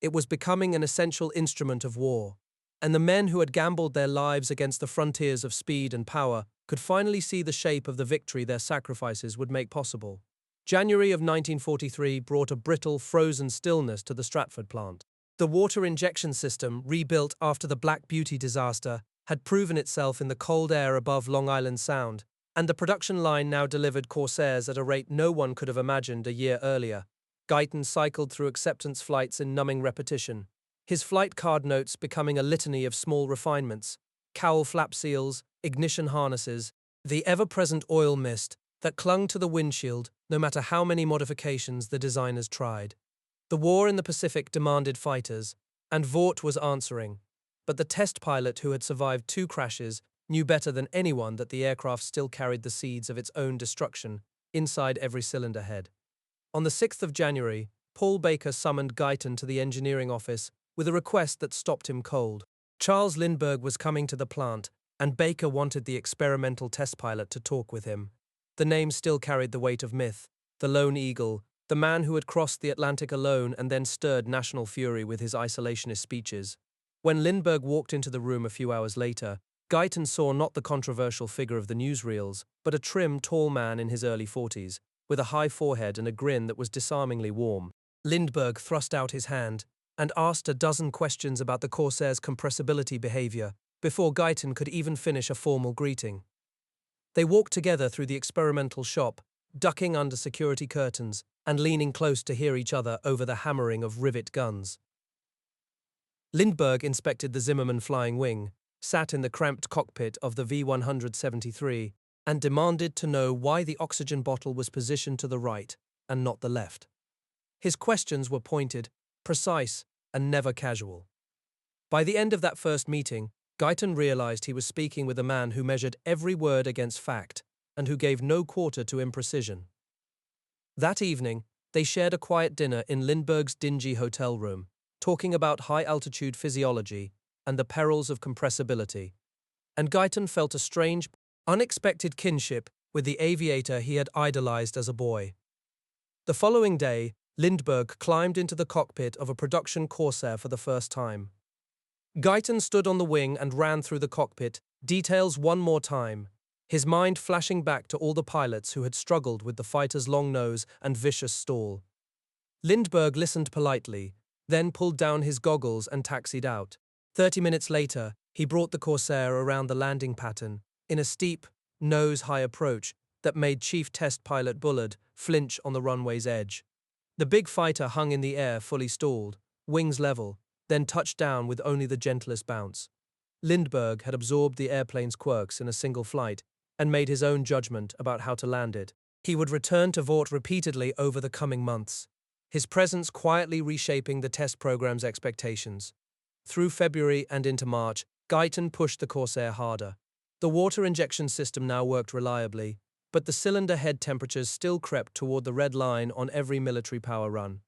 It was becoming an essential instrument of war, and the men who had gambled their lives against the frontiers of speed and power could finally see the shape of the victory their sacrifices would make possible. January of 1943 brought a brittle, frozen stillness to the Stratford plant. The water injection system, rebuilt after the Black Beauty disaster, had proven itself in the cold air above Long Island Sound, and the production line now delivered Corsairs at a rate no one could have imagined a year earlier. Guyton cycled through acceptance flights in numbing repetition, his flight card notes becoming a litany of small refinements: cowl flap seals, ignition harnesses, the ever-present oil mist that clung to the windshield no matter how many modifications the designers tried. The war in the Pacific demanded fighters, and Vought was answering. But the test pilot who had survived 2 crashes knew better than anyone that the aircraft still carried the seeds of its own destruction inside every cylinder head. On the 6th of January, Paul Baker summoned Guyton to the engineering office with a request that stopped him cold. Charles Lindbergh was coming to the plant, and Baker wanted the experimental test pilot to talk with him. The name still carried the weight of myth: the Lone Eagle, the man who had crossed the Atlantic alone and then stirred national fury with his isolationist speeches. When Lindbergh walked into the room a few hours later, Guyton saw not the controversial figure of the newsreels, but a trim, tall man in his early 40s, with a high forehead and a grin that was disarmingly warm. Lindbergh thrust out his hand and asked a dozen questions about the Corsair's compressibility behavior before Guyton could even finish a formal greeting. They walked together through the experimental shop, ducking under security curtains and leaning close to hear each other over the hammering of rivet guns. Lindbergh inspected the Zimmermann flying wing, sat in the cramped cockpit of the V-173, and demanded to know why the oxygen bottle was positioned to the right and not the left. His questions were pointed, precise, and never casual. By the end of that first meeting, Guyton realized he was speaking with a man who measured every word against fact and who gave no quarter to imprecision. That evening, they shared a quiet dinner in Lindbergh's dingy hotel room, talking about high-altitude physiology and the perils of compressibility. And Guyton felt a strange, unexpected kinship with the aviator he had idolized as a boy. The following day, Lindbergh climbed into the cockpit of a production Corsair for the first time. Guyton stood on the wing and ran through the cockpit, details one more time, his mind flashing back to all the pilots who had struggled with the fighter's long nose and vicious stall. Lindbergh listened politely, then pulled down his goggles and taxied out. 30 minutes later, he brought the Corsair around the landing pattern in a steep, nose-high approach that made Chief Test Pilot Bullard flinch on the runway's edge. The big fighter hung in the air fully stalled, wings level, then touched down with only the gentlest bounce. Lindbergh had absorbed the airplane's quirks in a single flight and made his own judgment about how to land it. He would return to Vought repeatedly over the coming months, his presence quietly reshaping the test program's expectations. Through February and into March, Guyton pushed the Corsair harder. The water injection system now worked reliably, but the cylinder head temperatures still crept toward the red line on every military power run.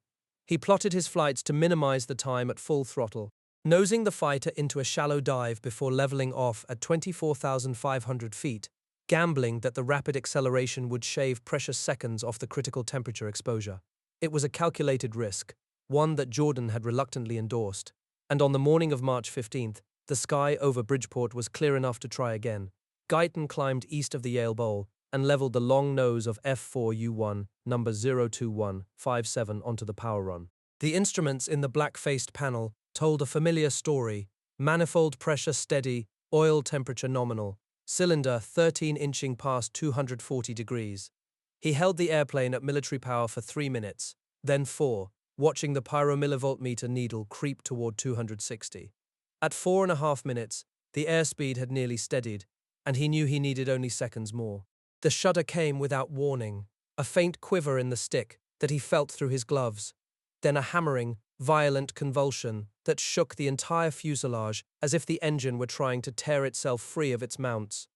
He plotted his flights to minimize the time at full throttle, nosing the fighter into a shallow dive before leveling off at 24,500 feet, gambling that the rapid acceleration would shave precious seconds off the critical temperature exposure. It was a calculated risk, one that Jordan had reluctantly endorsed, and on the morning of March 15th, the sky over Bridgeport was clear enough to try again. Guyton climbed east of the Yale Bowl and leveled the long nose of F4U number 02157 onto the power run. The instruments in the black-faced panel told a familiar story: manifold pressure steady, oil temperature nominal, cylinder 13 inching past 240 degrees. He held the airplane at military power for 3 minutes, then 4, watching the pyromillivoltmeter needle creep toward 260. At 4.5 minutes, the airspeed had nearly steadied, and he knew he needed only seconds more. The shudder came without warning, a faint quiver in the stick that he felt through his gloves, then a hammering, violent convulsion that shook the entire fuselage as if the engine were trying to tear itself free of its mounts.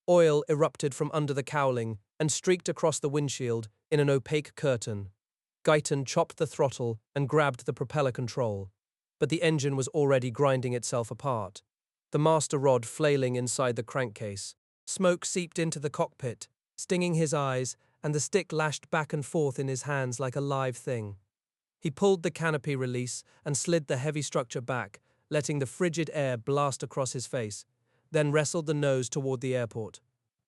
Oil erupted from under the cowling and streaked across the windshield in an opaque curtain. Guyton chopped the throttle and grabbed the propeller control, but the engine was already grinding itself apart, the master rod flailing inside the crankcase. Smoke seeped into the cockpit, stinging his eyes, and the stick lashed back and forth in his hands like a live thing. He pulled the canopy release and slid the heavy structure back, letting the frigid air blast across his face, then wrestled the nose toward the airport.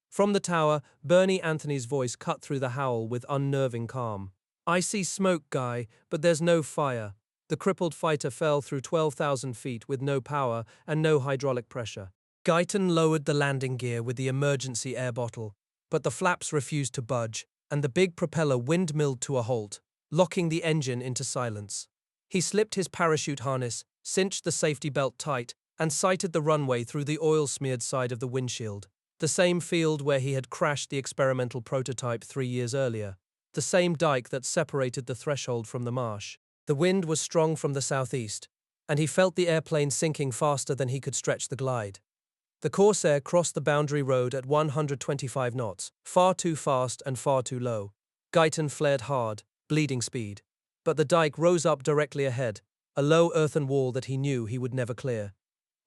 From the tower, Bernie Anthony's voice cut through the howl with unnerving calm. "I see smoke, Guy, but there's no fire." The crippled fighter fell through 12,000 feet with no power and no hydraulic pressure. Guyton lowered the landing gear with the emergency air bottle, but the flaps refused to budge, and the big propeller windmilled to a halt, locking the engine into silence. He slipped his parachute harness, cinched the safety belt tight, and sighted the runway through the oil-smeared side of the windshield, the same field where he had crashed the experimental prototype 3 years earlier, the same dike that separated the threshold from the marsh. The wind was strong from the southeast, and he felt the airplane sinking faster than he could stretch the glide. The Corsair crossed the boundary road at 125 knots, far too fast and far too low. Guyton flared hard, bleeding speed. But the dike rose up directly ahead, a low earthen wall that he knew he would never clear.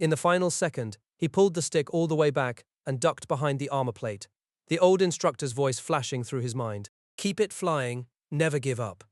In the final second, he pulled the stick all the way back and ducked behind the armor plate, the old instructor's voice flashing through his mind. "Keep it flying, never give up."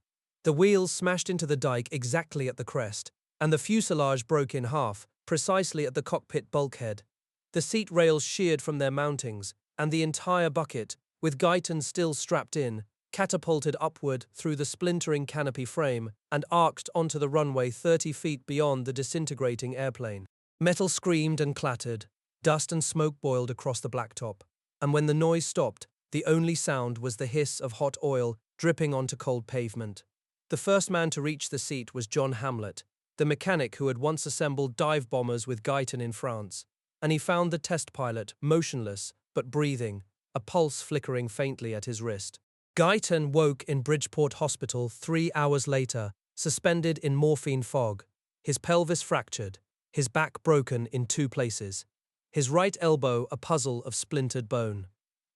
The wheels smashed into the dike exactly at the crest, and the fuselage broke in half, precisely at the cockpit bulkhead. The seat rails sheared from their mountings, and the entire bucket, with Guyton still strapped in, catapulted upward through the splintering canopy frame and arced onto the runway 30 feet beyond the disintegrating airplane. Metal screamed and clattered, dust and smoke boiled across the blacktop, and when the noise stopped, the only sound was the hiss of hot oil dripping onto cold pavement. The first man to reach the seat was John Hamlet, the mechanic who had once assembled dive bombers with Guyton in France, and he found the test pilot motionless but breathing, a pulse flickering faintly at his wrist. Guyton woke in Bridgeport Hospital 3 hours later, suspended in morphine fog, his pelvis fractured, his back broken in 2 places, his right elbow a puzzle of splintered bone.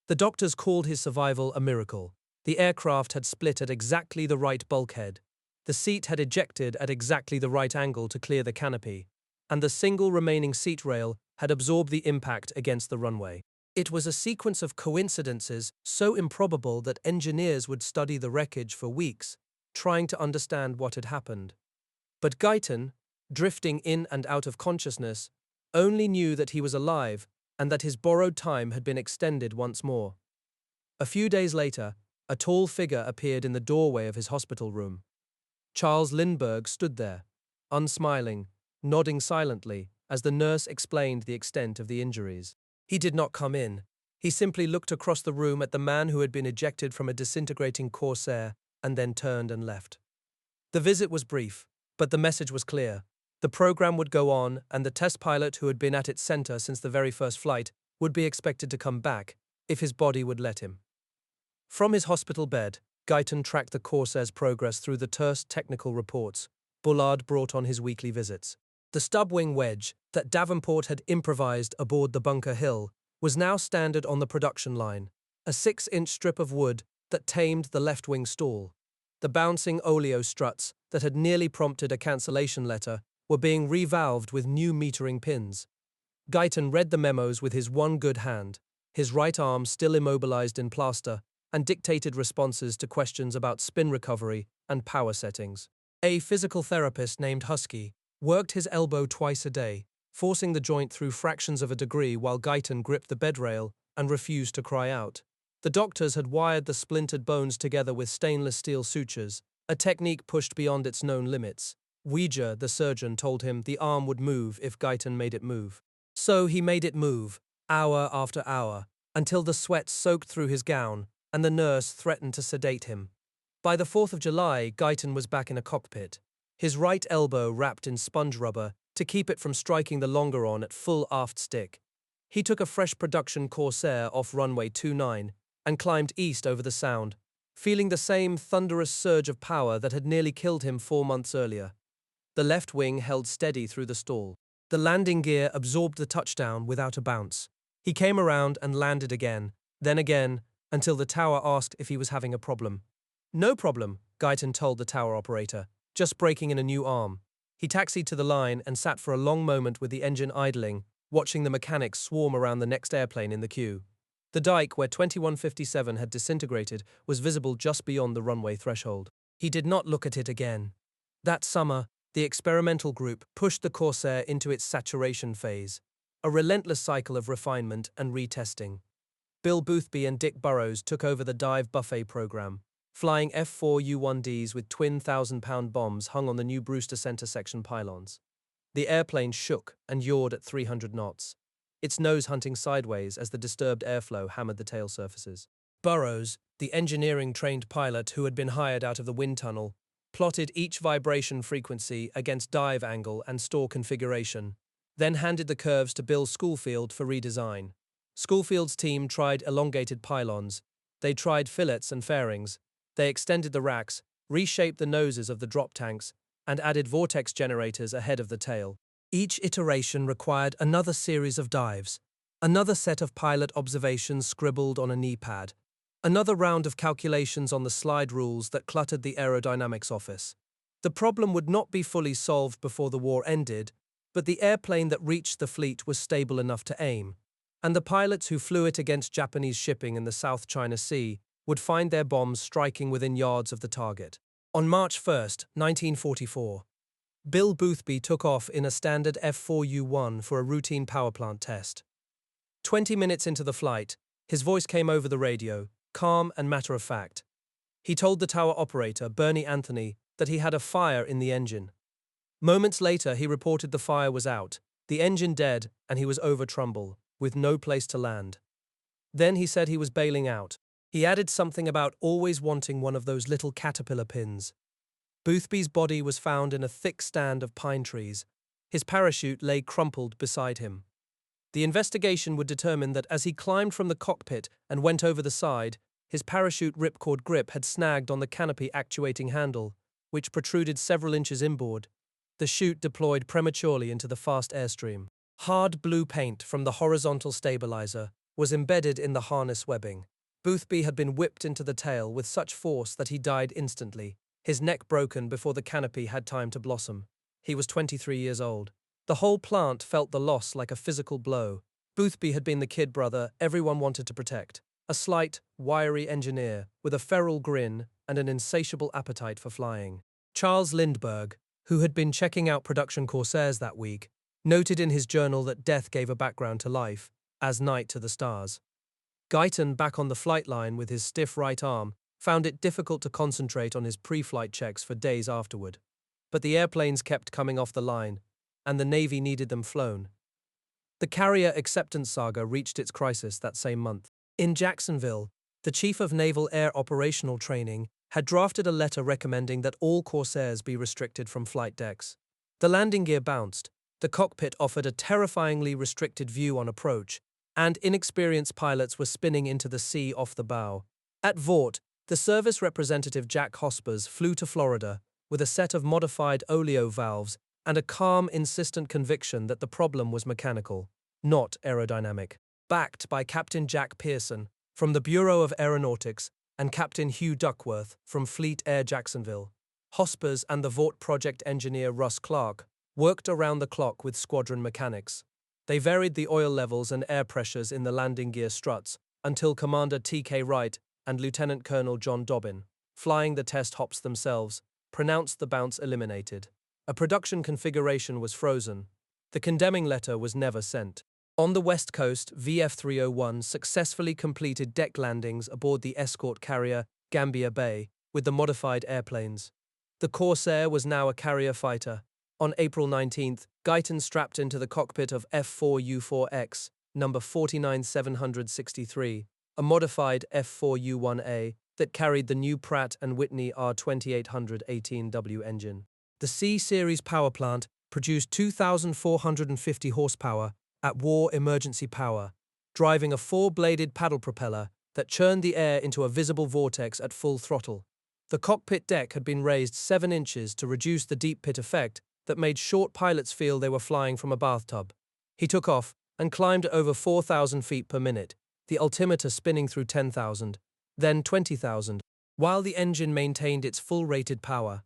The doctors called his survival a miracle. The aircraft had split at exactly the right bulkhead. The seat had ejected at exactly the right angle to clear the canopy, and the single remaining seat rail had absorbed the impact against the runway. It was a sequence of coincidences so improbable that engineers would study the wreckage for weeks, trying to understand what had happened. But Guyton, drifting in and out of consciousness, only knew that he was alive and that his borrowed time had been extended once more. A few days later, a tall figure appeared in the doorway of his hospital room. Charles Lindbergh stood there, unsmiling, nodding silently as the nurse explained the extent of the injuries. He did not come in. He simply looked across the room at the man who had been ejected from a disintegrating Corsair and then turned and left. The visit was brief, but the message was clear. The program would go on, and the test pilot who had been at its center since the very first flight would be expected to come back, if his body would let him. From his hospital bed, Guyton tracked the Corsair's progress through the terse technical reports Bullard brought on his weekly visits. The stub-wing wedge that Davenport had improvised aboard the Bunker Hill was now standard on the production line, a 6-inch strip of wood that tamed the left-wing stall. The bouncing oleo struts that had nearly prompted a cancellation letter were being revalved with new metering pins. Guyton read the memos with his one good hand, his right arm still immobilized in plaster, and dictated responses to questions about spin recovery and power settings. A physical therapist named Husky worked his elbow twice a day, forcing the joint through fractions of a degree while Guyton gripped the bed rail and refused to cry out. The doctors had wired the splintered bones together with stainless steel sutures, a technique pushed beyond its known limits. Ouija, the surgeon, told him the arm would move if Guyton made it move. So he made it move, hour after hour, until the sweat soaked through his gown, and the nurse threatened to sedate him. By the 4th of July, Guyton was back in a cockpit, his right elbow wrapped in sponge rubber to keep it from striking the longeron at full aft stick. He took a fresh production Corsair off runway 29 and climbed east over the Sound, feeling the same thunderous surge of power that had nearly killed him 4 months earlier. The left wing held steady through the stall. The landing gear absorbed the touchdown without a bounce. He came around and landed again, until the tower asked if he was having a problem. No problem, Guyton told the tower operator, just breaking in a new arm. He taxied to the line and sat for a long moment with the engine idling, watching the mechanics swarm around the next airplane in the queue. The dike where 2157 had disintegrated was visible just beyond the runway threshold. He did not look at it again. That summer, the experimental group pushed the Corsair into its saturation phase, a relentless cycle of refinement and retesting. Bill Boothby and Dick Burrows took over the dive buffet program, flying F4U-1Ds with twin 1,000-pound bombs hung on the new Brewster Center section pylons. The airplane shook and yawed at 300 knots, its nose hunting sideways as the disturbed airflow hammered the tail surfaces. Burrows, the engineering-trained pilot who had been hired out of the wind tunnel, plotted each vibration frequency against dive angle and store configuration, then handed the curves to Bill Schoolfield for redesign. Schoolfield's team tried elongated pylons. They tried fillets and fairings. They extended the racks, reshaped the noses of the drop tanks, and added vortex generators ahead of the tail. Each iteration required another series of dives, another set of pilot observations scribbled on a knee pad, another round of calculations on the slide rules that cluttered the aerodynamics office. The problem would not be fully solved before the war ended, but the airplane that reached the fleet was stable enough to aim, and the pilots who flew it against Japanese shipping in the South China Sea would find their bombs striking within yards of the target. On March 1, 1944, Bill Boothby took off in a standard F4U-1 for a routine power plant test. 20 minutes into the flight, his voice came over the radio, calm and matter-of-fact. He told the tower operator, Bernie Anthony, that he had a fire in the engine. Moments later, he reported the fire was out, the engine dead, and he was over Trumbull, with no place to land. Then he said he was bailing out. He added something about always wanting one of those little caterpillar pins. Boothby's body was found in a thick stand of pine trees. His parachute lay crumpled beside him. The investigation would determine that as he climbed from the cockpit and went over the side, his parachute ripcord grip had snagged on the canopy actuating handle, which protruded several inches inboard. The chute deployed prematurely into the fast airstream. Hard blue paint from the horizontal stabilizer was embedded in the harness webbing. Boothby had been whipped into the tail with such force that he died instantly, his neck broken before the canopy had time to blossom. He was 23 years old. The whole plant felt the loss like a physical blow. Boothby had been the kid brother everyone wanted to protect, a slight, wiry engineer with a feral grin and an insatiable appetite for flying. Charles Lindbergh, who had been checking out production Corsairs that week, noted in his journal that death gave a background to life, as night to the stars. Guyton, back on the flight line with his stiff right arm, found it difficult to concentrate on his pre-flight checks for days afterward. But the airplanes kept coming off the line, and the Navy needed them flown. The carrier acceptance saga reached its crisis that same month. In Jacksonville, the Chief of Naval Air Operational Training had drafted a letter recommending that all Corsairs be restricted from flight decks. The landing gear bounced, the cockpit offered a terrifyingly restricted view on approach, and inexperienced pilots were spinning into the sea off the bow. At Vought, the service representative Jack Hospers flew to Florida with a set of modified oleo valves and a calm, insistent conviction that the problem was mechanical, not aerodynamic. Backed by Captain Jack Pearson from the Bureau of Aeronautics and Captain Hugh Duckworth from Fleet Air Jacksonville, Hospers and the Vought project engineer Russ Clark worked around the clock with squadron mechanics. They varied the oil levels and air pressures in the landing gear struts until Commander T.K. Wright and Lieutenant Colonel John Dobbin, flying the test hops themselves, pronounced the bounce eliminated. A production configuration was frozen. The condemning letter was never sent. On the West Coast, VF-301 successfully completed deck landings aboard the escort carrier Gambier Bay with the modified airplanes. The Corsair was now a carrier fighter. On April 19th, Guyton strapped into the cockpit of F4U-4X, number 49763, a modified F4U-1A that carried the new Pratt & Whitney R2818W engine. The C-Series power plant produced 2,450 horsepower at war emergency power, driving a four-bladed paddle propeller that churned the air into a visible vortex at full throttle. The cockpit deck had been raised 7 inches to reduce the deep pit effect that made short pilots feel they were flying from a bathtub. He took off and climbed over 4,000 feet per minute, the altimeter spinning through 10,000, then 20,000, while the engine maintained its full rated power.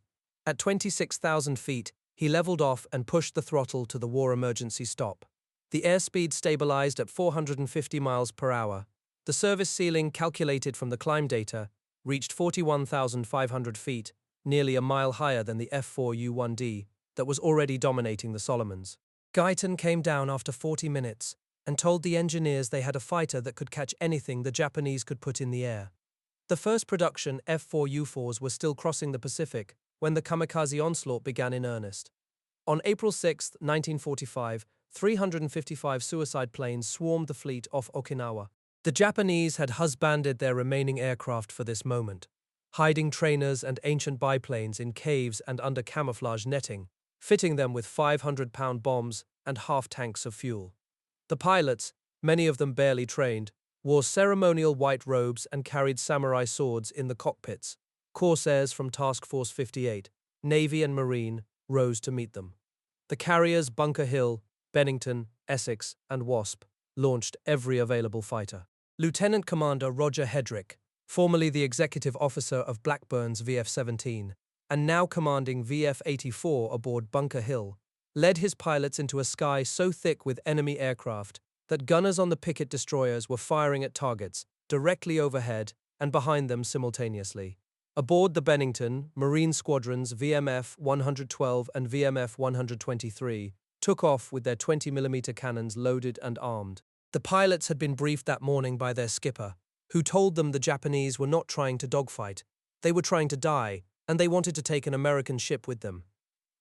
At 26,000 feet, he leveled off and pushed the throttle to the war emergency stop. The airspeed stabilized at 450 miles per hour. The service ceiling, calculated from the climb data, reached 41,500 feet, nearly a mile higher than the F4U-1D that was already dominating the Solomons. Guyton came down after 40 minutes and told the engineers they had a fighter that could catch anything the Japanese could put in the air. The first production F4U-4s were still crossing the Pacific when the kamikaze onslaught began in earnest. On April 6, 1945, 355 suicide planes swarmed the fleet off Okinawa. The Japanese had husbanded their remaining aircraft for this moment, hiding trainers and ancient biplanes in caves and under camouflage netting, fitting them with 500-pound bombs and half-tanks of fuel. The pilots, many of them barely trained, wore ceremonial white robes and carried samurai swords in the cockpits. Corsairs from Task Force 58, Navy and Marine, rose to meet them. The carriers Bunker Hill, Bennington, Essex, and Wasp launched every available fighter. Lieutenant Commander Roger Hedrick, formerly the executive officer of Blackburn's VF-17, and now commanding VF-84 aboard Bunker Hill, led his pilots into a sky so thick with enemy aircraft that gunners on the picket destroyers were firing at targets directly overhead and behind them simultaneously. Aboard the Bennington, Marine squadrons VMF-112 and VMF-123 took off with their 20mm cannons loaded and armed. The pilots had been briefed that morning by their skipper, who told them the Japanese were not trying to dogfight. They were trying to die, and they wanted to take an American ship with them.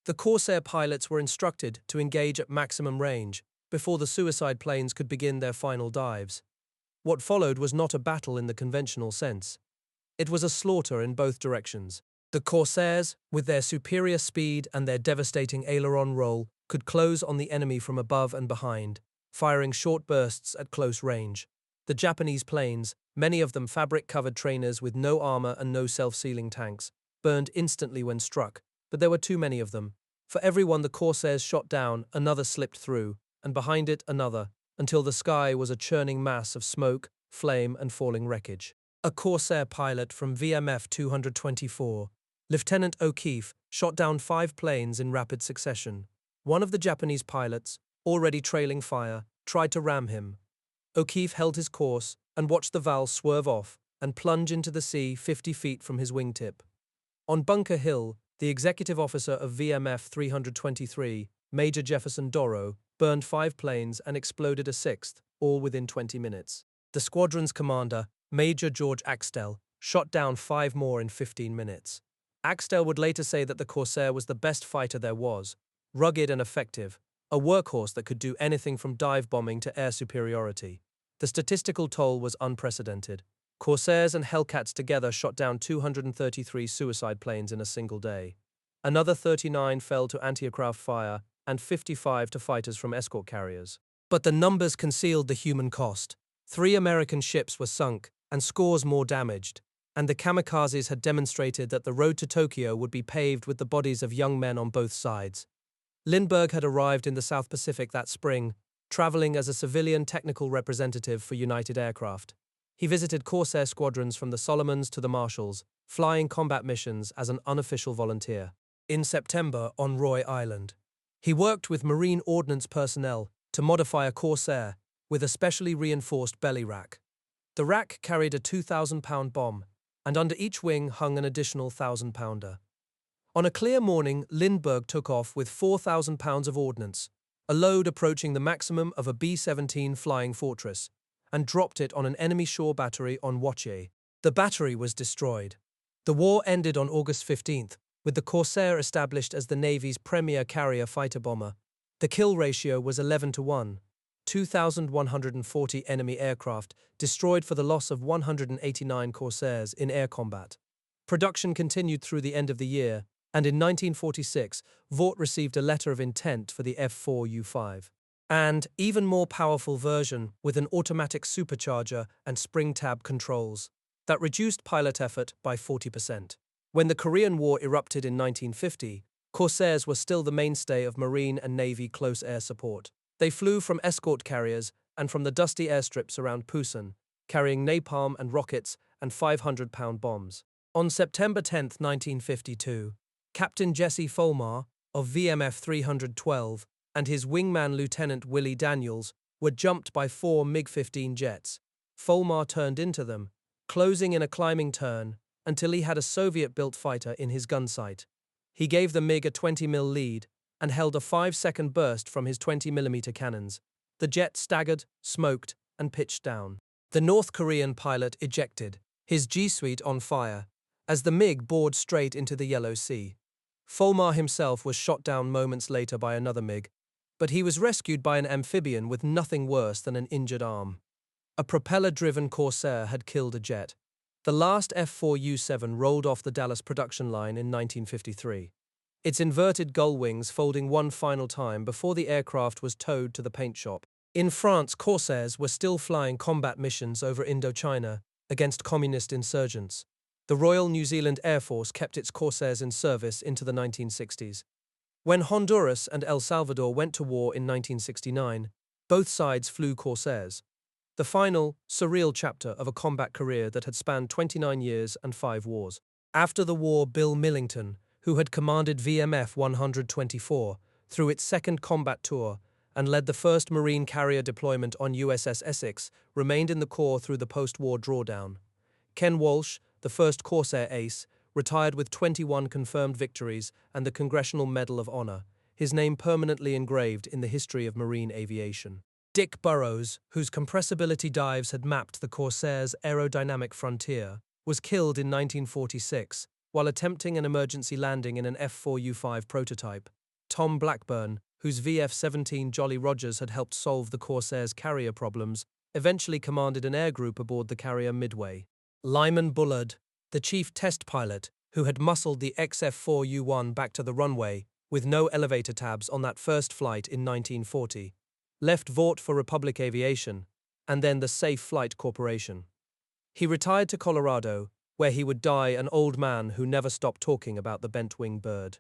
The Corsair pilots were instructed to engage at maximum range before the suicide planes could begin their final dives. What followed was not a battle in the conventional sense. It was a slaughter in both directions. The Corsairs, with their superior speed and their devastating aileron roll, could close on the enemy from above and behind, firing short bursts at close range. The Japanese planes, many of them fabric-covered trainers with no armor and no self-sealing tanks, burned instantly when struck, but there were too many of them. For every one the Corsairs shot down, another slipped through, and behind it another, until the sky was a churning mass of smoke, flame, and falling wreckage. A Corsair pilot from VMF 224, Lieutenant O'Keefe, shot down 5 planes in rapid succession. One of the Japanese pilots, already trailing fire, tried to ram him. O'Keefe held his course and watched the Val swerve off and plunge into the sea 50 feet from his wingtip. On Bunker Hill, The executive officer of VMF 323, Major Jefferson Dorrough, burned 5 planes and exploded a 6th, all within 20 minutes. The squadron's commander, Major George Axtell, shot down 5 more in 15 minutes. Axtell would later say that the Corsair was the best fighter there was, rugged and effective, a workhorse that could do anything from dive bombing to air superiority. The statistical toll was unprecedented. Corsairs and Hellcats together shot down 233 suicide planes in a single day. Another 39 fell to anti-aircraft fire and 55 to fighters from escort carriers. But the numbers concealed the human cost. 3 American ships were sunk and scores more damaged, and the kamikazes had demonstrated that the road to Tokyo would be paved with the bodies of young men on both sides. Lindbergh had arrived in the South Pacific that spring, traveling as a civilian technical representative for United Aircraft. He visited Corsair squadrons from the Solomons to the Marshalls, flying combat missions as an unofficial volunteer. In September, on Roy Island, he worked with Marine Ordnance personnel to modify a Corsair with a specially reinforced belly rack. The rack carried a 2,000-pound bomb, and under each wing hung an additional 1,000-pounder. On a clear morning, Lindbergh took off with 4,000 pounds of ordnance, a load approaching the maximum of a B-17 Flying Fortress, and dropped it on an enemy shore battery on WWII. The battery was destroyed. The war ended on August 15th, with the Corsair established as the Navy's premier carrier fighter bomber. The kill ratio was 11-1, 2,140 enemy aircraft destroyed for the loss of 189 Corsairs in air combat. Production continued through the end of the year, and in 1946, Vought received a letter of intent for the F4U and even more powerful version with an automatic supercharger and spring tab controls that reduced pilot effort by 40%. When the Korean War erupted in 1950, Corsairs were still the mainstay of Marine and Navy close air support. They flew from escort carriers and from the dusty airstrips around Pusan, carrying napalm and rockets and 500-pound bombs. On September 10, 1952, Captain Jesse Folmar of VMF 312 and his wingman Lieutenant Willie Daniels were jumped by 4 MiG-15 jets. Folmar turned into them, closing in a climbing turn until he had a Soviet-built fighter in his gun sight. He gave the MiG a 20mm lead and held a 5-second burst from his 20mm cannons. The jet staggered, smoked, and pitched down. The North Korean pilot ejected, his G-suite on fire, as the MiG bored straight into the Yellow Sea. Folmar himself was shot down moments later by another MiG, but he was rescued by an amphibian with nothing worse than an injured arm. A propeller-driven Corsair had killed a jet. The last F4U rolled off the Dallas production line in 1953. Its inverted gull wings folding one final time before the aircraft was towed to the paint shop. In France, Corsairs were still flying combat missions over Indochina against communist insurgents. The Royal New Zealand Air Force kept its Corsairs in service into the 1960s. When Honduras and El Salvador went to war in 1969, both sides flew Corsairs. The final, surreal chapter of a combat career that had spanned 29 years and 5 wars. After the war, Bill Millington, who had commanded VMF 124 through its second combat tour and led the first Marine carrier deployment on USS Essex, remained in the Corps through the post-war drawdown. Ken Walsh, the first Corsair ace, retired with 21 confirmed victories and the Congressional Medal of Honor, his name permanently engraved in the history of marine aviation. Dick Burrows, whose compressibility dives had mapped the Corsair's aerodynamic frontier, was killed in 1946 while attempting an emergency landing in an F4U prototype. Tom Blackburn, whose VF-17 Jolly Rogers had helped solve the Corsair's carrier problems, eventually commanded an air group aboard the carrier Midway. Lyman Bullard, the chief test pilot, who had muscled the XF4U back to the runway with no elevator tabs on that first flight in 1940, left Vought for Republic Aviation and then the Safe Flight Corporation. He retired to Colorado, where he would die an old man who never stopped talking about the bent-wing bird.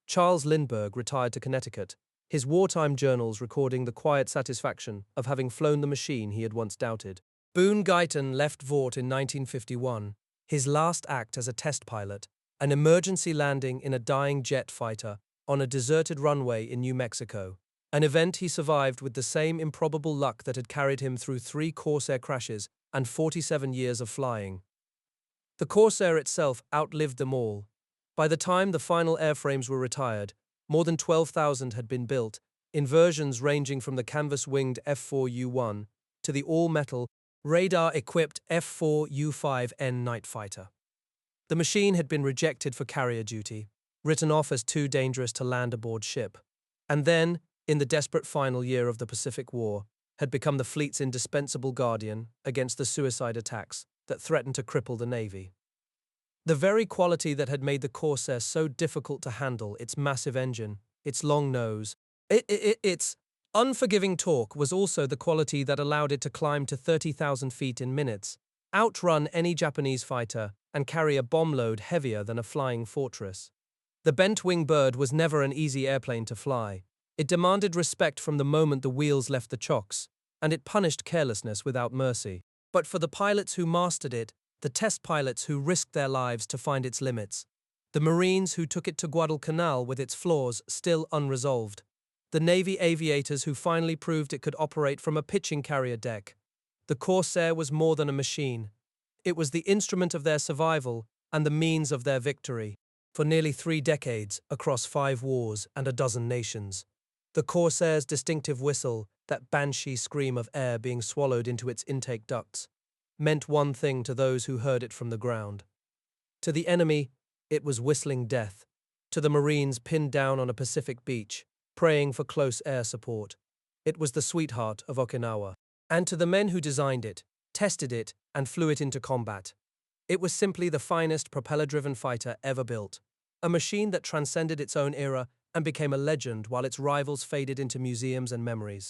Charles Lindbergh retired to Connecticut, his wartime journals recording the quiet satisfaction of having flown the machine he had once doubted. Boone Guyton left Vought in 1951, his last act as a test pilot, an emergency landing in a dying jet fighter on a deserted runway in New Mexico, an event he survived with the same improbable luck that had carried him through 3 Corsair crashes and 47 years of flying. The Corsair itself outlived them all, By the time the final airframes were retired, more than 12,000 had been built, in versions ranging from the canvas-winged F4U-1 to the all-metal, radar-equipped F4U-5N night fighter. The machine had been rejected for carrier duty, written off as too dangerous to land aboard ship, and then, in the desperate final year of the Pacific War, had become the fleet's indispensable guardian against the suicide attacks that threatened to cripple the Navy. The very quality that had made the Corsair so difficult to handle, its massive engine, its long nose, its unforgiving torque, was also the quality that allowed it to climb to 30,000 feet in minutes, outrun any Japanese fighter, and carry a bomb load heavier than a flying fortress. The bent-wing bird was never an easy airplane to fly. It demanded respect from the moment the wheels left the chocks, and it punished carelessness without mercy. But for the pilots who mastered it, the test pilots who risked their lives to find its limits, the Marines who took it to Guadalcanal with its flaws still unresolved, the Navy aviators who finally proved it could operate from a pitching carrier deck, the Corsair was more than a machine. It was the instrument of their survival and the means of their victory. For nearly 3 decades, across 5 wars and a dozen nations, the Corsair's distinctive whistle, that banshee scream of air being swallowed into its intake ducts, meant one thing to those who heard it from the ground. To the enemy, it was whistling death. To the Marines pinned down on a Pacific beach, praying for close air support, it was the sweetheart of Okinawa. And to the men who designed it, tested it, and flew it into combat, it was simply the finest propeller-driven fighter ever built, a machine that transcended its own era and became a legend while its rivals faded into museums and memories.